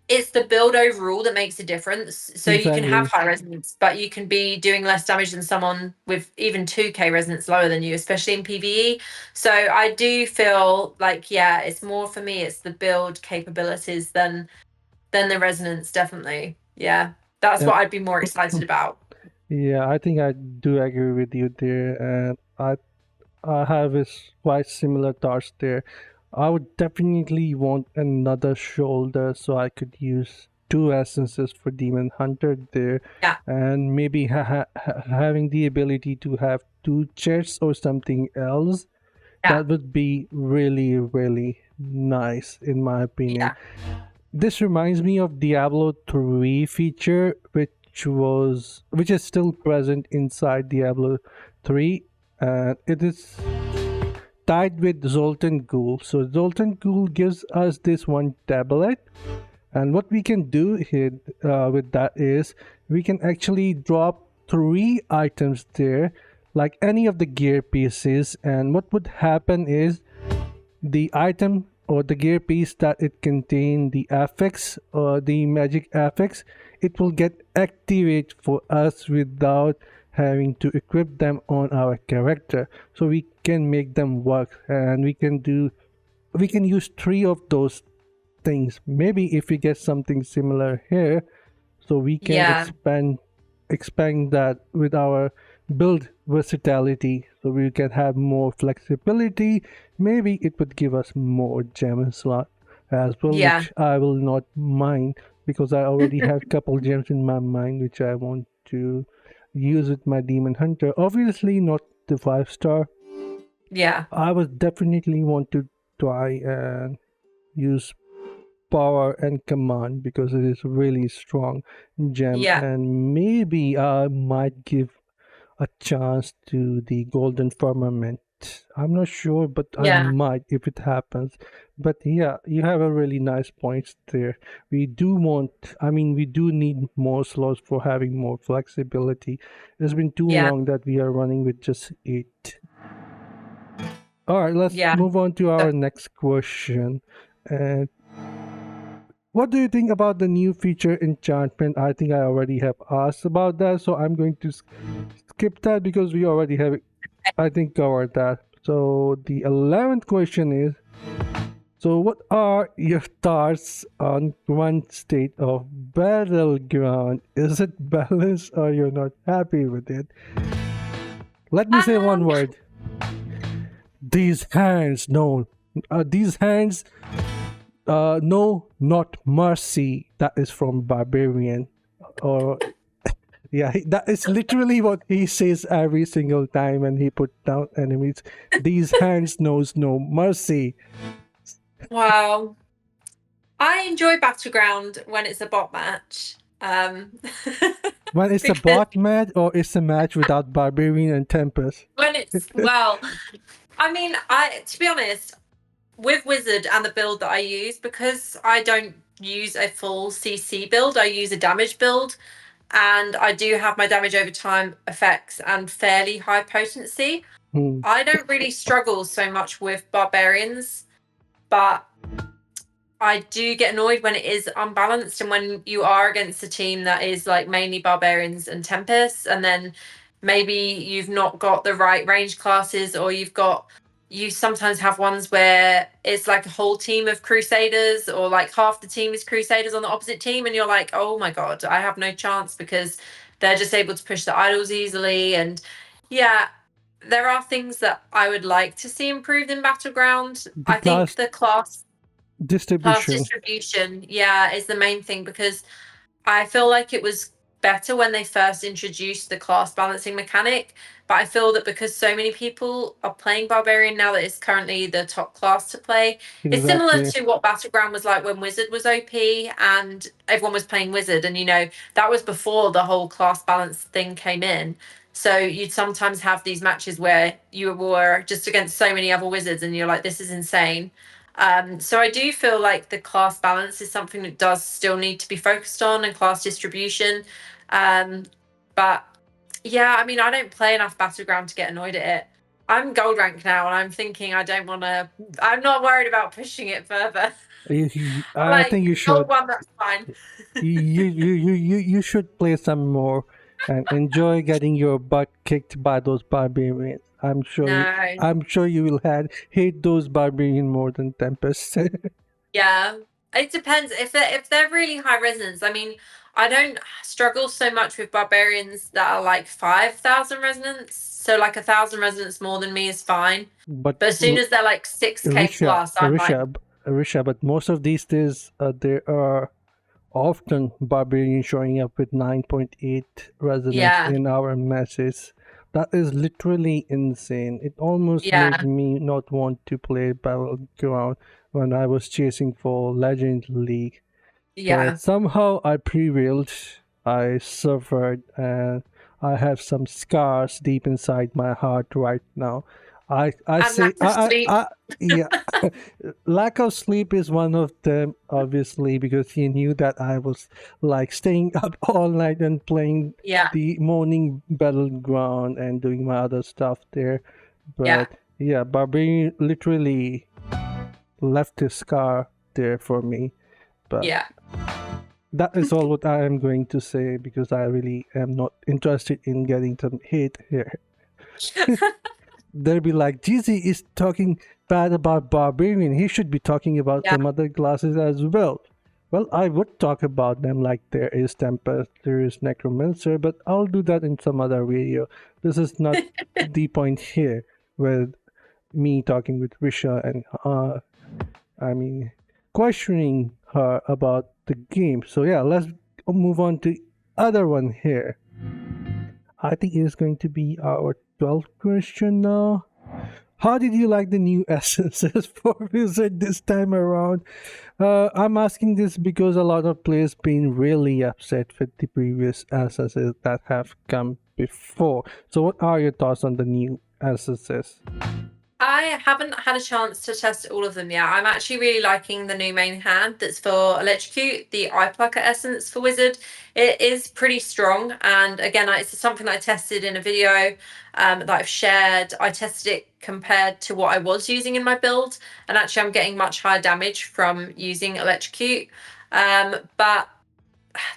it's the build overall that makes a difference. So you can have Exactly. high resonance, but you can be doing less damage than someone with even 2K resonance lower than you, especially in PvE. So I do feel like, yeah, it's more for me, it's the build capabilities than the resonance, definitely. Yeah. That's Uh, what I'd be more excited about. yeah, I think I do agree with you there, and I have is quite similar thoughts there. I would definitely want another shoulder so I could use two essences for Demon Hunter there, Yeah. and maybe having the ability to have two chests or something else. Yeah. That would be really, really nice, in my opinion. Yeah. This reminds me of Diablo 3 feature, which is still present inside Diablo 3, and it is tied with Zoltan Ghoul. So Zoltan Ghoul gives us this one tablet, and what we can do here with that is we can actually drop three items there, like any of the gear pieces, and what would happen is the item or the gear piece that it contain the affix or the magic affix, it will get activated for us without having to equip them on our character. So we can make them work, and we can use three of those things. Maybe if we get something similar here, so we can Yeah. expand that with our build versatility, so we can have more flexibility. Maybe it would give us more gem slot as well, Yeah. which I will not mind, because I already have couple gems in my mind which I want to use with my demon hunter. Obviously not the 5 star. Yeah. I would definitely want to try and use power and command, because it is really strong gem, Yeah. and maybe I might give a chance to the golden firmament. I'm not sure, but I Yeah. might if it happens. But yeah, you have a really nice points there. We do want, I mean, we do need more slots for having more flexibility. It's been too Yeah. long that we are running with just 8. All right, let's Yeah. move on to our But next question. And what do you think about the new feature enchantment? I think I already have asked about that, so I'm going to skip that because we already have, I think, covered that. So the 11th question is, so what are your thoughts on current state of Battleground? Is it balanced or you're not happy with it? Let me say one um word. These hands, no. These hands, no, not mercy. That is from Barbarian. Or yeah, that is literally what he says every single time when he put down enemies. These hands knows no mercy. wow. I enjoy Battleground when it's a bot match. When it's a Because bot match or it's a match without Barbarian and Tempest. when it's well, I mean, I to be honest, with Wizard and the build that I use, because I don't use a full CC build, I use a damage build, and I do have my damage over time effects and fairly high potency. Hmm. I don't really struggle so much with barbarians, but I do get annoyed when it is unbalanced and when you are against a team that is like mainly barbarians and tempests, and then maybe you've not got the right range classes, or you sometimes have ones where it's like a whole team of crusaders, or like half the team is crusaders on the opposite team, and you're like, oh my god, I have no chance because they're just able to push the idols easily. And yeah, there are things that I would like to see improved in Battleground. The I think class the class distribution. distribution, yeah, is the main thing, because I feel like it was better when they first introduced the class balancing mechanic. But I feel that because so many people are playing Barbarian now, that it's currently the top class to play. It's similar Exactly. to what Battleground was like when Wizard was OP and everyone was playing Wizard. And, that was before the whole class balance thing came in. So you'd sometimes have these matches where you were just against so many other Wizards and you're like, this is insane. So I do feel like the class balance is something that does still need to be focused on, and class distribution. Um, but yeah, I mean, I don't play enough Battleground to get annoyed at it. I'm gold rank now, and I'm thinking I don't want to. I'm not worried about pushing it further. I'm I like think you gold should. one, that's fine. You should play some more and enjoy getting your butt kicked by those barbarians. No, I'm sure you will hate those barbarian more than Tempest. yeah, it depends if they're really high resonance. I mean, I don't struggle so much with barbarians that are like 5,000 resonance. So like 1,000 resonance more than me is fine. But But as soon as they're like 6K Risha, plus, I'm like, but most of these days there are often barbarian showing up with 9.8 resonance yeah, in our matches. That is literally insane. It almost made yeah, me not want to play Battleground when I was chasing for Legend League. But yeah. somehow I prevailed. I suffered, and I have some scars deep inside my heart right now. I And say lack of sleep. yeah. Lack of sleep is one of them, obviously, because he knew that I was like staying up all night and playing Yeah, the morning Battleground and doing my other stuff there. yeah, But yeah, Barbarian literally left his scar there for me. But Yeah. that is all what I am going to say, because I really am not interested in getting some hate here. They'll be like, GZ is talking bad about Barbarian. He should be talking about Yeah. some other classes as well. Well, I would talk about them, like there is Tempest, there is Necromancer, but I'll do that in some other video. This is not the point here with me talking with RICIA and questioning her about the game. So yeah, let's move on to other one here. I think it is going to be our 12th question now. How did you like the new essences for Wizard this time around? I'm asking this because a lot of players been really upset with the previous essences that have come before. So what are your thoughts on the new essences? I haven't had a chance to test all of them yet. I'm actually really liking the new main hand that's for Electrocute, the Eye Plucker Essence for Wizard. It is pretty strong, and again, it's something that I tested in a video that I've shared. I tested it compared to what I was using in my build, and actually I'm getting much higher damage from using Electrocute. But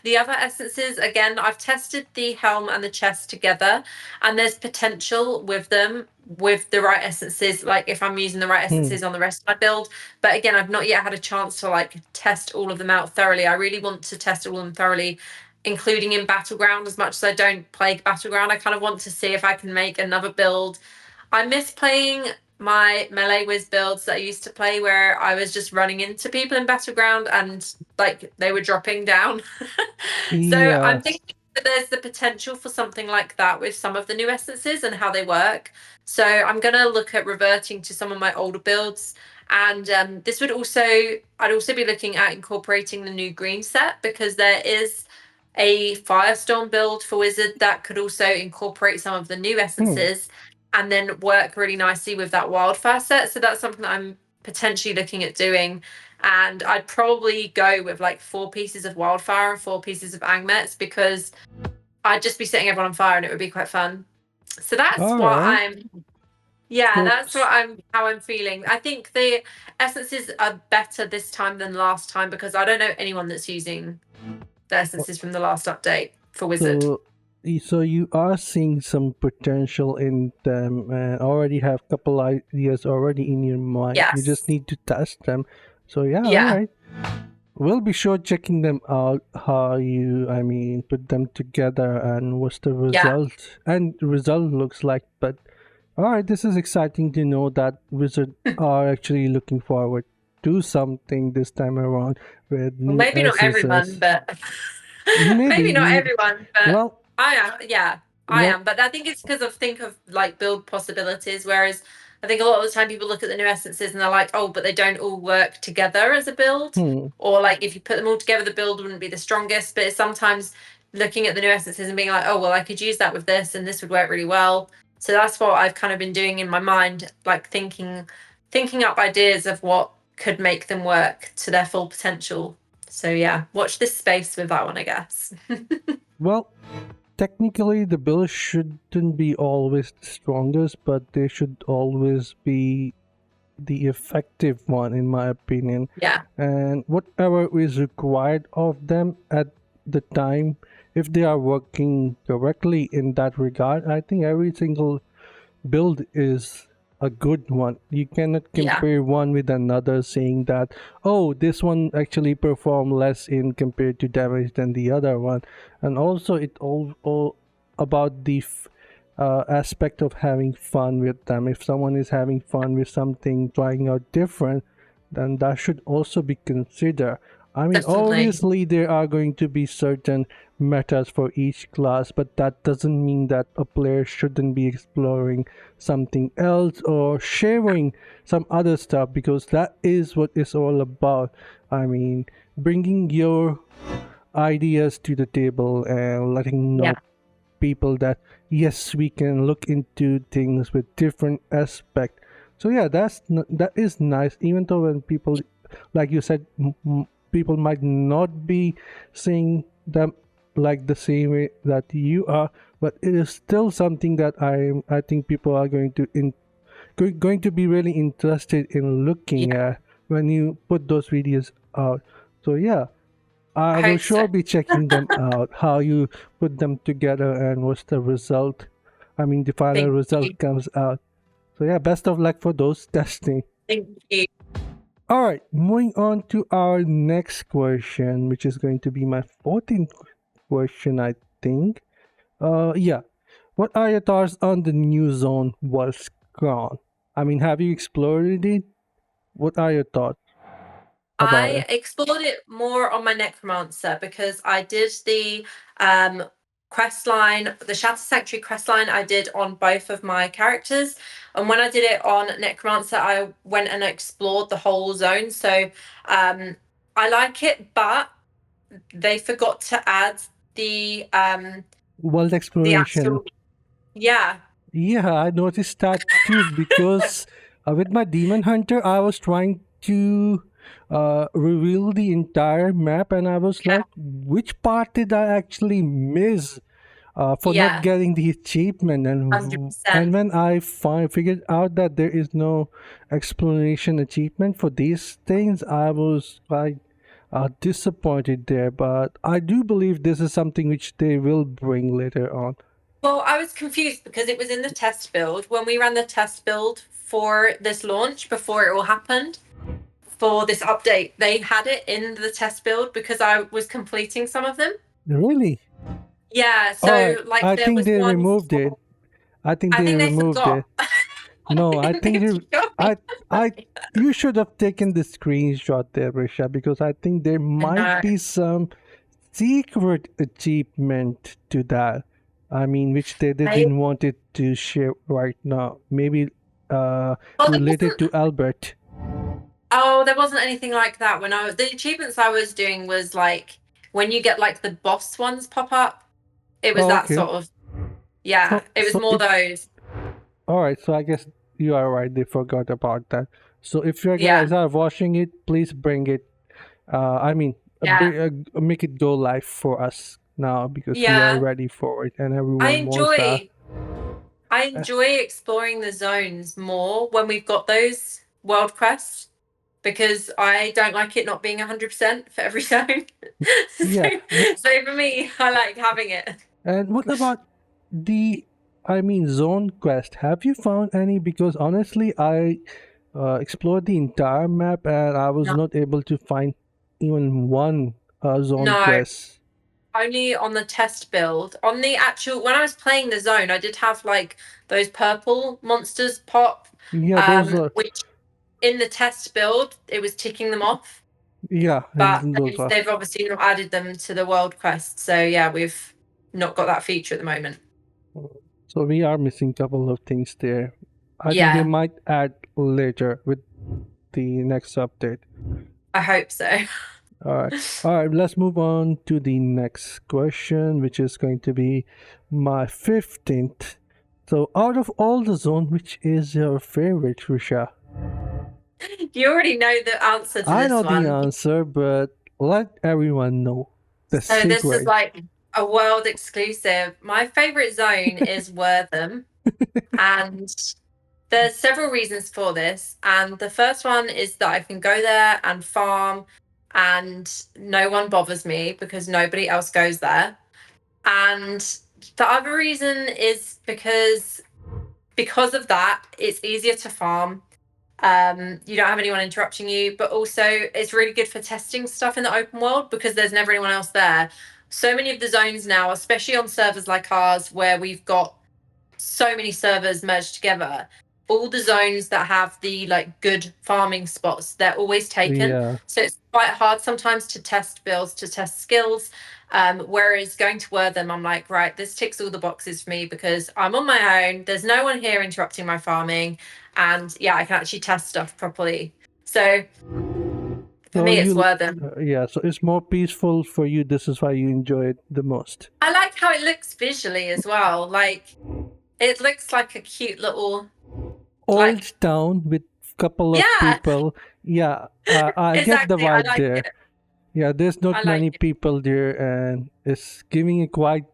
the other essences, again, I've tested the helm and the chest together, and there's potential with them with the right essences, like if I'm using the right essences on the rest of my build. But again, I've not yet had a chance to like test all of them out thoroughly. I really want to test all of them thoroughly, including in Battleground. As much as I don't play Battleground, I kind of want to see if I can make another build. I miss playing my melee whiz builds that I used to play, where I was just running into people in Battleground and like they were dropping down. So I'm Yeah. thinking that there's the potential for something like that with some of the new essences and how they work. So I'm going to look at reverting to some of my older builds. And this would also, I'd also be looking at incorporating the new green set, because there is a Firestorm build for Wizard that could also incorporate some of the new essences and then work really nicely with that wildfire set. So that's something that I'm potentially looking at doing. And I'd probably go with like 4 pieces of wildfire and 4 pieces of Angmets, because I'd just be setting everyone on fire and it would be quite fun. So that's All what right. So, that's what how I'm feeling. I think the essences are better this time than last time, because I don't know anyone that's using the essences from the last update for Wizard. so you are seeing some potential in them and already have a couple ideas already in your mind. You Yes. just need to test them. So yeah, all Yeah. right. We'll be sure checking them out, how you, put them together and what's the result. And the result looks like. But all right, this is exciting to know that Wizard are actually looking forward to something this time around with Well, new maybe not everyone, essences. but maybe Maybe not we, everyone, but well, I am. Yeah, I well, am. But I think it's because of think of like build possibilities. Whereas I think a lot of the time people look at the new essences and they're like, oh, but they don't all work together as a build. Or like if you put them all together, the build wouldn't be the strongest. But it's sometimes looking at the new essences and being like, oh, well, I could use that with this and this would work really well. So that's what I've kind of been doing in my mind, like thinking up ideas of what could make them work to their full potential. So yeah, watch this space with that one, I guess. well, technically the build shouldn't be always the strongest, but they should always be the effective one, in my opinion. Yeah. And whatever is required of them at the time, if they are working correctly in that regard, I think every single build is a good one. You cannot compare one with another, saying that, oh, this one actually performed less in compared to damage than the other one. And also it all about the aspect of having fun with them. If someone is having fun with something, trying out different, then that should also be considered. Definitely. Obviously there are going to be certain metas for each class, but that doesn't mean that a player shouldn't be exploring something else or sharing some other stuff, because that is what it's all about. Bringing your ideas to the table and letting know people that yes, we can look into things with different aspect. So yeah, that is nice, even though when people, like you said, people might not be seeing them like the same way that you are, but it is still something that I think people are going to be really interested in looking at, when you put those videos out. So yeah, I I will hope so. sure be checking them out. How you put them together and what's the result? I mean, the final Thank result you. comes out. So yeah, best of luck for those testing. Thank you. All right, moving on to our next question, which is going to be my 14th question, I think. Yeah. What are your thoughts on the new zone was gone? I mean, have you explored it? What are your thoughts about I it? explored it more on my Necromancer because I did the um, quest line, the Shatter Sanctuary quest line, I did on both of my characters. And when I did it on Necromancer, I went and explored the whole zone. So I like it, but they forgot to add World the exploration. actual, yeah, Yeah, I noticed that too because with my Demon Hunter, I was trying to reveal the entire map, and I was yeah, like, which part did I actually miss for not yeah, getting the achievement? And 100%. when I figured out that there is no exploration achievement for these things, I was like disappointed there. But I do believe this is something which they will bring later on. Well, I was confused because it was in the test build. When we ran the test build for this launch, before it all happened, for this update, they had it in the test build because I was completing some of them. Really? Yeah, All right. so like I there think was they one removed it. for, I think I they think they removed forgot. it. No, I I think think they they. forgot. I. You should have taken the screenshot there, Risha, because I think there might No. be some secret achievement to that. I mean, which they I, didn't want it to share right now. Maybe well, there related wasn't. to Albert. Oh, there wasn't anything like that. When I was the achievements I was doing was like when you get like the boss ones pop up. It was Oh, that okay. sort of. Yeah, So it was so more it. those. All right. So I guess you are right. They forgot about that. So if you Yeah, guys are watching it, please bring it. I mean, yeah, make it go live for us now because we are yeah. ready for it and I everyone wants that. enjoy I Uh, enjoy exploring the zones more when we've got those world quests because I don't like it not being 100% for every zone. so, yeah. so for me, I like having it. And what about the, I mean, zone quest? Have you found any? Because honestly, I explored the entire map and I was No, not able to find even one zone no, quest. only on the test build. On the actual, when I was playing the zone, I did have like those purple monsters pop, Yeah, those are. which in the test build, it was ticking them off. Yeah, But those are. they've obviously not added them to the world quest. So yeah, we've not got that feature at the moment. So we are missing couple of things there. I think they Yeah, might add later with the next update. I hope so. All right. All right, let's move on to the next question, which is going to be my 15th. So, out of all the zone, which is your favorite, Risha? You already know the answer to I this know the one. answer, but let everyone know the So this is secret. like a world exclusive. My favorite zone is Wortham, and there's several reasons for this. And the first one is that I can go there and farm, and no one bothers me because nobody else goes there. And the other reason is because of that, it's easier to farm. You don't have anyone interrupting you, but also it's really good for testing stuff in the open world because there's never anyone else there. So many of the zones now, especially on servers like ours, where we've got so many servers merged together, all the zones that have the like good farming spots, they're always taken. Yeah. So it's quite hard sometimes to test builds, to test skills. Whereas going to Wortham, I'm like, right, this ticks all the boxes for me because I'm on my own. There's no one here interrupting my farming. And yeah, I can actually test stuff properly. So for So me, it's you, Wortham. yeah. So it's more peaceful for you. This is why you enjoy it the most. I like how it looks visually as well. Like it looks like a cute little like Old town with couple of yeah, people. Yeah, I get the exactly. I vibe like there. it. Yeah, there's I not like many it. people there, and it's giving a quite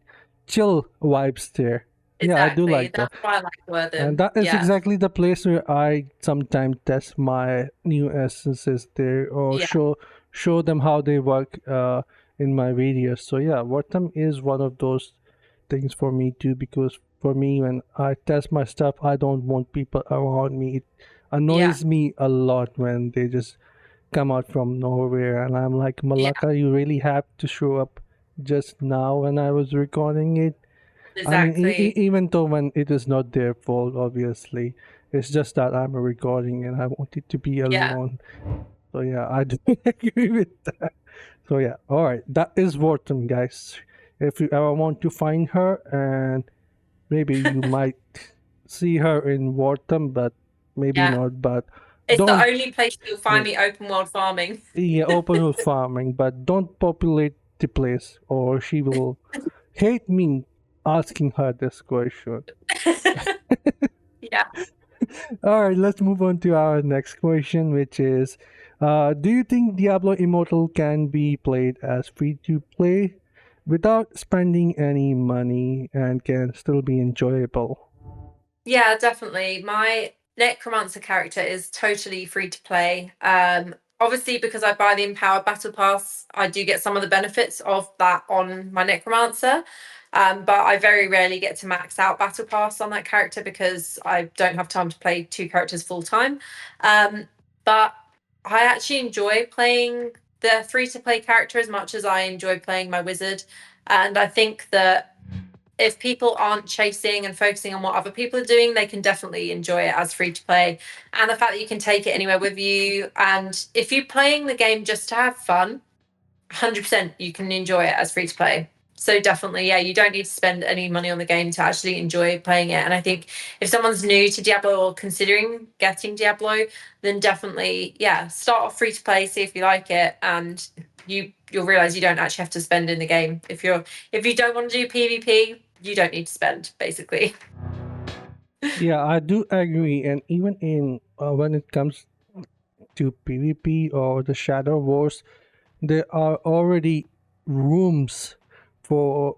chill vibes there. Yeah, I do exactly. like that. That's why I like And Wortham. that is Yeah, exactly the place where I sometimes test my new essences there, or yeah, show them how they work in my videos. So yeah, Wortham is one of those things for me too, because for me, when I test my stuff, I don't want people around me. It yeah, annoys me a lot when they just come out from nowhere, and I'm like, yeah, Malaka, you really have to show up just now when I was recording it. I mean, exactly. even though when it is not their fault, obviously, it's just that I'm recording and I want it to be Yeah, alone. So yeah, I do agree with that. So yeah, all right, that is Wharton, guys. If you ever want to find her, and maybe you might see her in Wharton, but maybe yeah. not. But It's the don't, only place you'll find me open world farming. yeah, open world farming, but don't populate the place, or she will hate me asking her this question. Yeah. All right, let's move on to our next question, which is, do you think Diablo Immortal can be played as free to play without spending any money and can still be enjoyable? Yeah, definitely. My Necromancer character is totally free to play. Obviously, because I buy the Empowered Battle Pass, I do get some of the benefits of that on my Necromancer. But I very rarely get to max out Battle Pass on that character because I don't have time to play two characters full time. But I actually enjoy playing the free to play character as much as I enjoy playing my wizard. And I think that if people aren't chasing and focusing on what other people are doing, they can definitely enjoy it as free to play. And the fact that you can take it anywhere with you. And if you're playing the game just to have fun, 100% you can enjoy it as free to play. So definitely, yeah, you don't need to spend any money on the game to actually enjoy playing it. And I think if someone's new to Diablo or considering getting Diablo, then definitely, yeah, start off free to play, see if you like it, and you'll realize you don't actually have to spend in the game. If you don't want to do PvP, you don't need to spend, basically. Yeah, I do agree. And even in when it comes to PvP or the Shadow Wars, there are already rooms for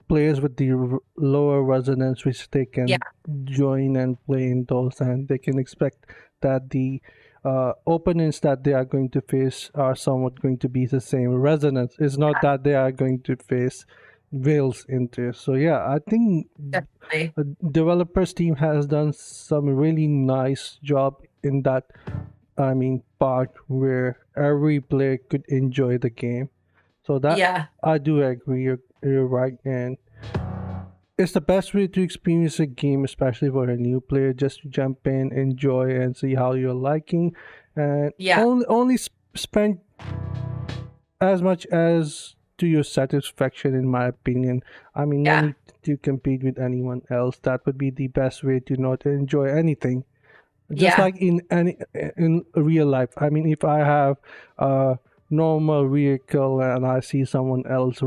players with the lower resonance which they Yeah, can join and play in those, and they can expect that the opponents that they are going to face are somewhat going to be the same resonance. It's not that they are going to face whales into. So yeah, I think definitely. the developers team has done some really nice job in that, I mean, part where every player could enjoy the game. So that Yeah, I do agree. You're right, and it's the best way to experience a game, especially for a new player. Just to jump in, enjoy, and see how you're liking, and yeah, only spend as much as to your satisfaction, in my opinion. I mean, no yeah, need to compete with anyone else. That would be the best way to not enjoy anything, just yeah, like in real life. I mean, if I have a normal vehicle and I see someone else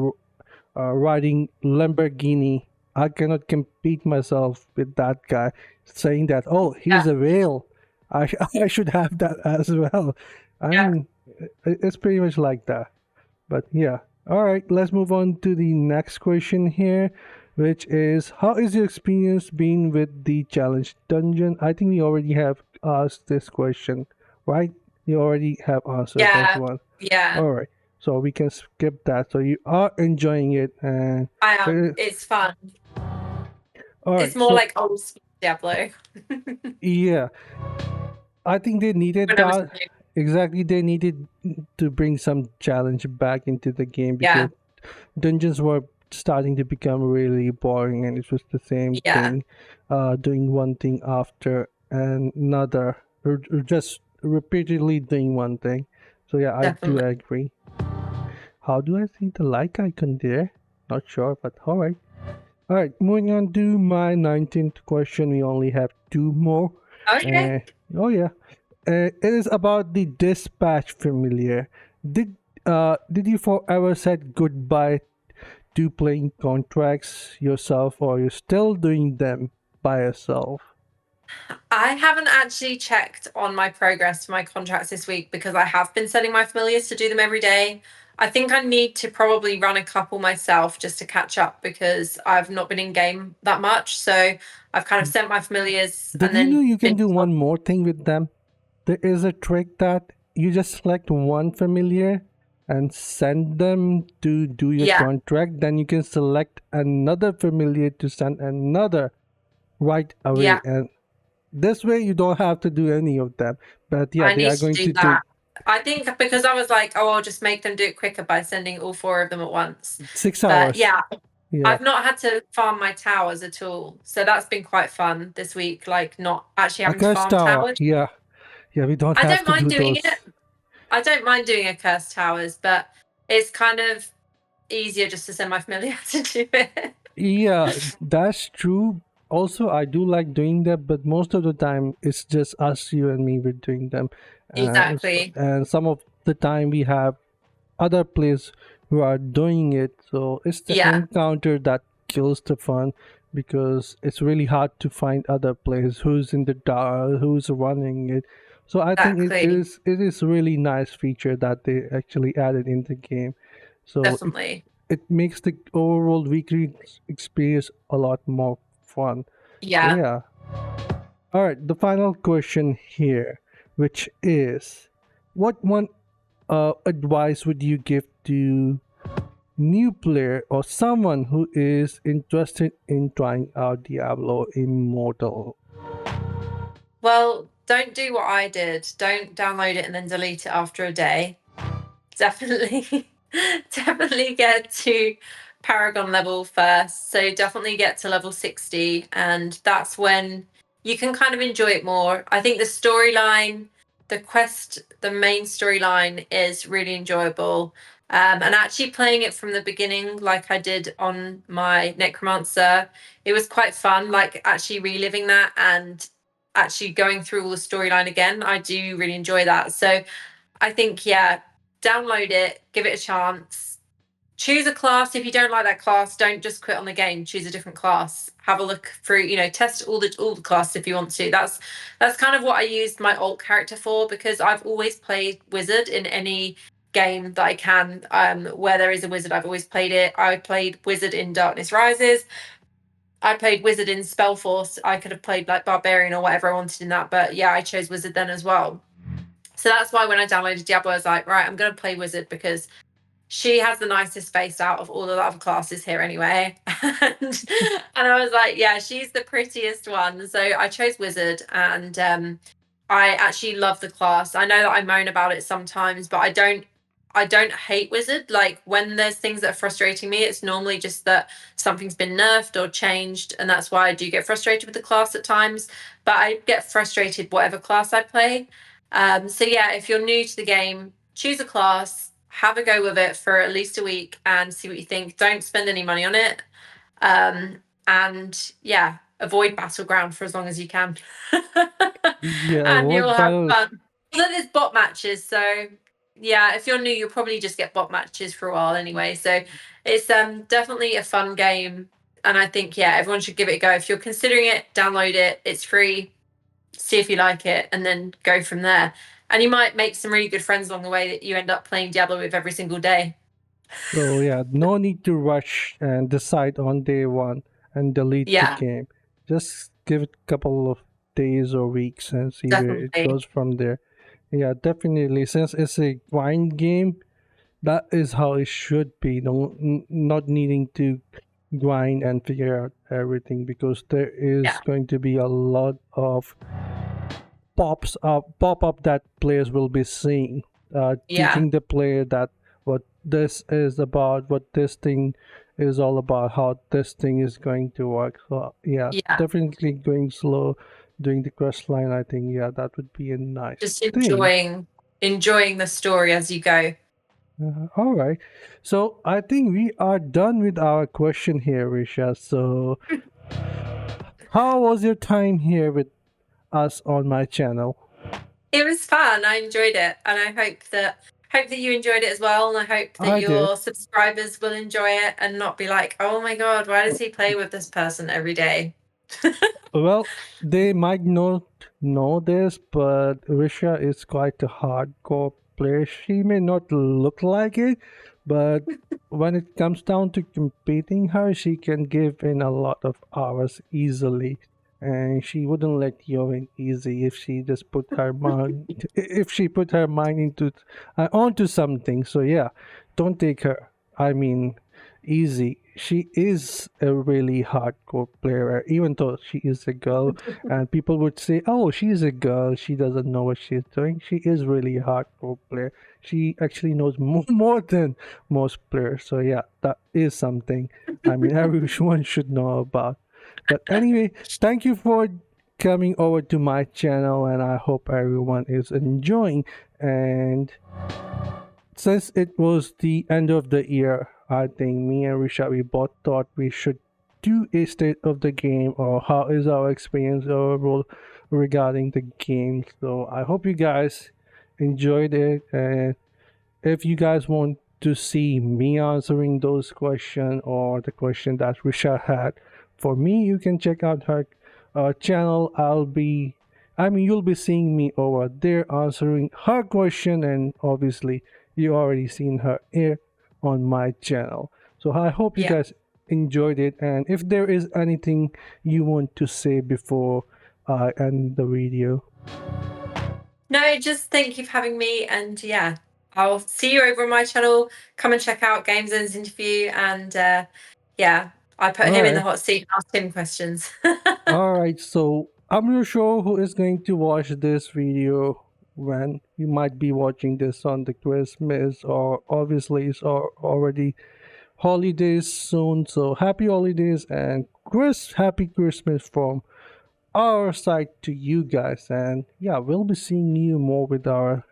riding Lamborghini, I cannot compete myself with that guy, saying that, oh, he's yeah, a whale, I should have that as well. I yeah. mean, it's pretty much like that. But yeah. All right, let's move on to the next question here, which is, how is your experience been with the challenge dungeon? I think we already have asked this question, right? You already have answered that Yeah, one. yeah. All right. So we can skip that. So you are enjoying it, and I am. uh, It's fun. all It's right. more So like old school Diablo. yeah, I think they needed When I was that. new. Exactly, they needed to bring some challenge back into the game, Yeah, because dungeons were starting to become really boring, and it was the same yeah, thing, doing one thing after another, or just repeatedly doing one thing. So yeah, I do definitely. agree. How do I see the like icon there? Not sure, but all right. All right, moving on to my 19th question. We only have two more. Okay. uh, oh yeah, it is about the dispatch familiar. Did you forever said goodbye to playing contracts yourself, or you're still doing them by yourself? I haven't actually checked on my progress to my contracts this week because I have been setting my familiars to do them every day. I think I need to probably run a couple myself just to catch up because I've not been in game that much. So I've kind of sent my familiars Did and you know then you can do finished off. one more thing with them? There is a trick that you just select one familiar and send them to do your Yeah, contract. Then you can select another familiar to send another right away. yeah. And this way you don't have to do any of them. But yeah, I they need are to going do to that. take I think because I was like, oh, I'll just make them do it quicker by sending all four of them at once. 6 hours. But yeah, Yeah. I've not had to farm my towers at all. So that's been quite fun this week, like not actually A having to curse farm tower. towers. Yeah. Yeah, we don't I have don't to mind do doing it. those. I don't mind doing a cursed towers, but it's kind of easier just to send my familiar to do it. Yeah, that's true. Also, I do like doing that, but most of the time it's just us, you and me, we're doing them. Exactly. And some of the time we have other players who are doing it. So it's the Yeah, encounter that kills the fun because it's really hard to find other players who's in the dark, who's running it. So I think exactly. it is a really nice feature that they actually added in the game. So Definitely. it makes the overall weekly experience a lot more fun. So Yeah. yeah. All right, the final question here, which is, what one advice would you give to new player or someone who is interested in trying out Diablo Immortal? Well, don't do what I did. Don't download it and then delete it after a day. Definitely, definitely get to Paragon level first. So definitely get to level 60, and that's when you can kind of enjoy it more. I think the storyline, the quest, the main storyline is really enjoyable. And actually playing it from the beginning, like I did on my Necromancer, it was quite fun. Like actually reliving that and actually going through all the storyline again. I do really enjoy that. So I think, yeah, download it, give it a chance. Choose a class. If you don't like that class, don't just quit on the game. Choose a different class. Have a look through, test all the classes if you want to. That's kind of what I used my alt character for because I've always played wizard in any game that I can. Where there is a wizard, I've always played it. I played wizard in Darkness Rises. I played wizard in Spellforce. I could have played like barbarian or whatever I wanted in that, but yeah, I chose wizard then as well. So that's why when I downloaded Diablo, I was like, right, I'm going to play Wizard because she has the nicest face out of all the other classes here anyway. and I was like, yeah, she's the prettiest one. So I chose Wizard and I actually love the class. I know that I moan about it sometimes, but I don't hate Wizard. Like when there's things that are frustrating me, it's normally just that something's been nerfed or changed, and that's why I do get frustrated with the class at times. But I get frustrated whatever class I play. So yeah, if you're new to the game, choose a class, have a go with it for at least a week, and see what you think. Don't spend any money on it, and yeah, avoid Battleground for as long as you can, Yeah, and you'll avoid have battle. fun. Although there's bot matches, so yeah, if you're new, you'll probably just get bot matches for a while anyway. So it's definitely a fun game, and I think yeah, everyone should give it a go. If you're considering it, download it. It's free. See if you like it, and then go from there. And you might make some really good friends along the way that you end up playing Diablo with every single day. So yeah, no need to rush and decide on day one and delete the Yeah, game. Just give it a couple of days or weeks and see where it definitely. goes from there. Yeah, definitely. Since it's a grind game, that is how it should be. No, not needing to grind and figure out everything because there Yeah, is going to be a lot of pop up that players will be seeing, yeah, teaching the player that what this is about, what this thing is all about, how this thing is going to work. So yeah, yeah. definitely going slow, doing the quest line. I think yeah, that would be a nice Just thing. enjoying the story as you go. All right, so I think we are done with our question here, Risha. So how was your time here with us on my channel? It was fun. I enjoyed it, and I hope that you enjoyed it as well. And I hope that I did. your subscribers will enjoy it and not be like, "Oh my god, why does he play with this person every day?" Well, they might not know this, but Risha is quite a hardcore player. She may not look like it, but when it comes down to competing her, she can give in a lot of hours easily. And she wouldn't let you in easy if she just put her mind if she put her mind into onto something. So yeah, don't take her. I mean, easy. She is a really hardcore player, even though she is a girl, and people would say, "Oh, she's a girl. She doesn't know what she's doing." She is really a hardcore player. She actually knows more than most players. So yeah, that is something. I mean, everyone should know about. But anyway, thank you for coming over to my channel, and I hope everyone is enjoying. And since it was the end of the year, I think me and Risha, we both thought we should do a state of the game, or how is our experience overall regarding the game. So I hope you guys enjoyed it, and if you guys want to see me answering those questions or the question that Risha had for me, you can check out her channel. You'll be seeing me over there answering her question, and obviously, you already seen her here on my channel. So I hope you Yeah. guys enjoyed it, and if there is anything you want to say before I end the video. No, just thank you for having me. And yeah, I'll see you over on my channel. Come and check out GameZone's interview. And yeah, I put All him in the right. hot seat and asked him questions. All right, so I'm not sure who is going to watch this video when. You might be watching this on the Christmas, or obviously it's already holidays soon. So happy holidays and happy Christmas from our side to you guys. And yeah, we'll be seeing you more with our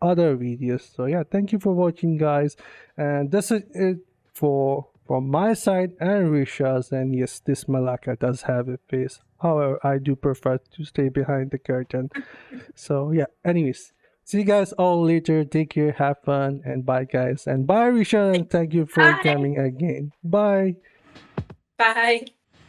other videos. So yeah, thank you for watching, guys, and that's it for from my side and Risha's. And yes, this Malaka does have a face, however I do prefer to stay behind the curtain. So yeah, anyways, see you guys all later. Take care, have fun, and bye, guys. And bye, Risha, and thank you for Bye. coming again. Bye. Bye.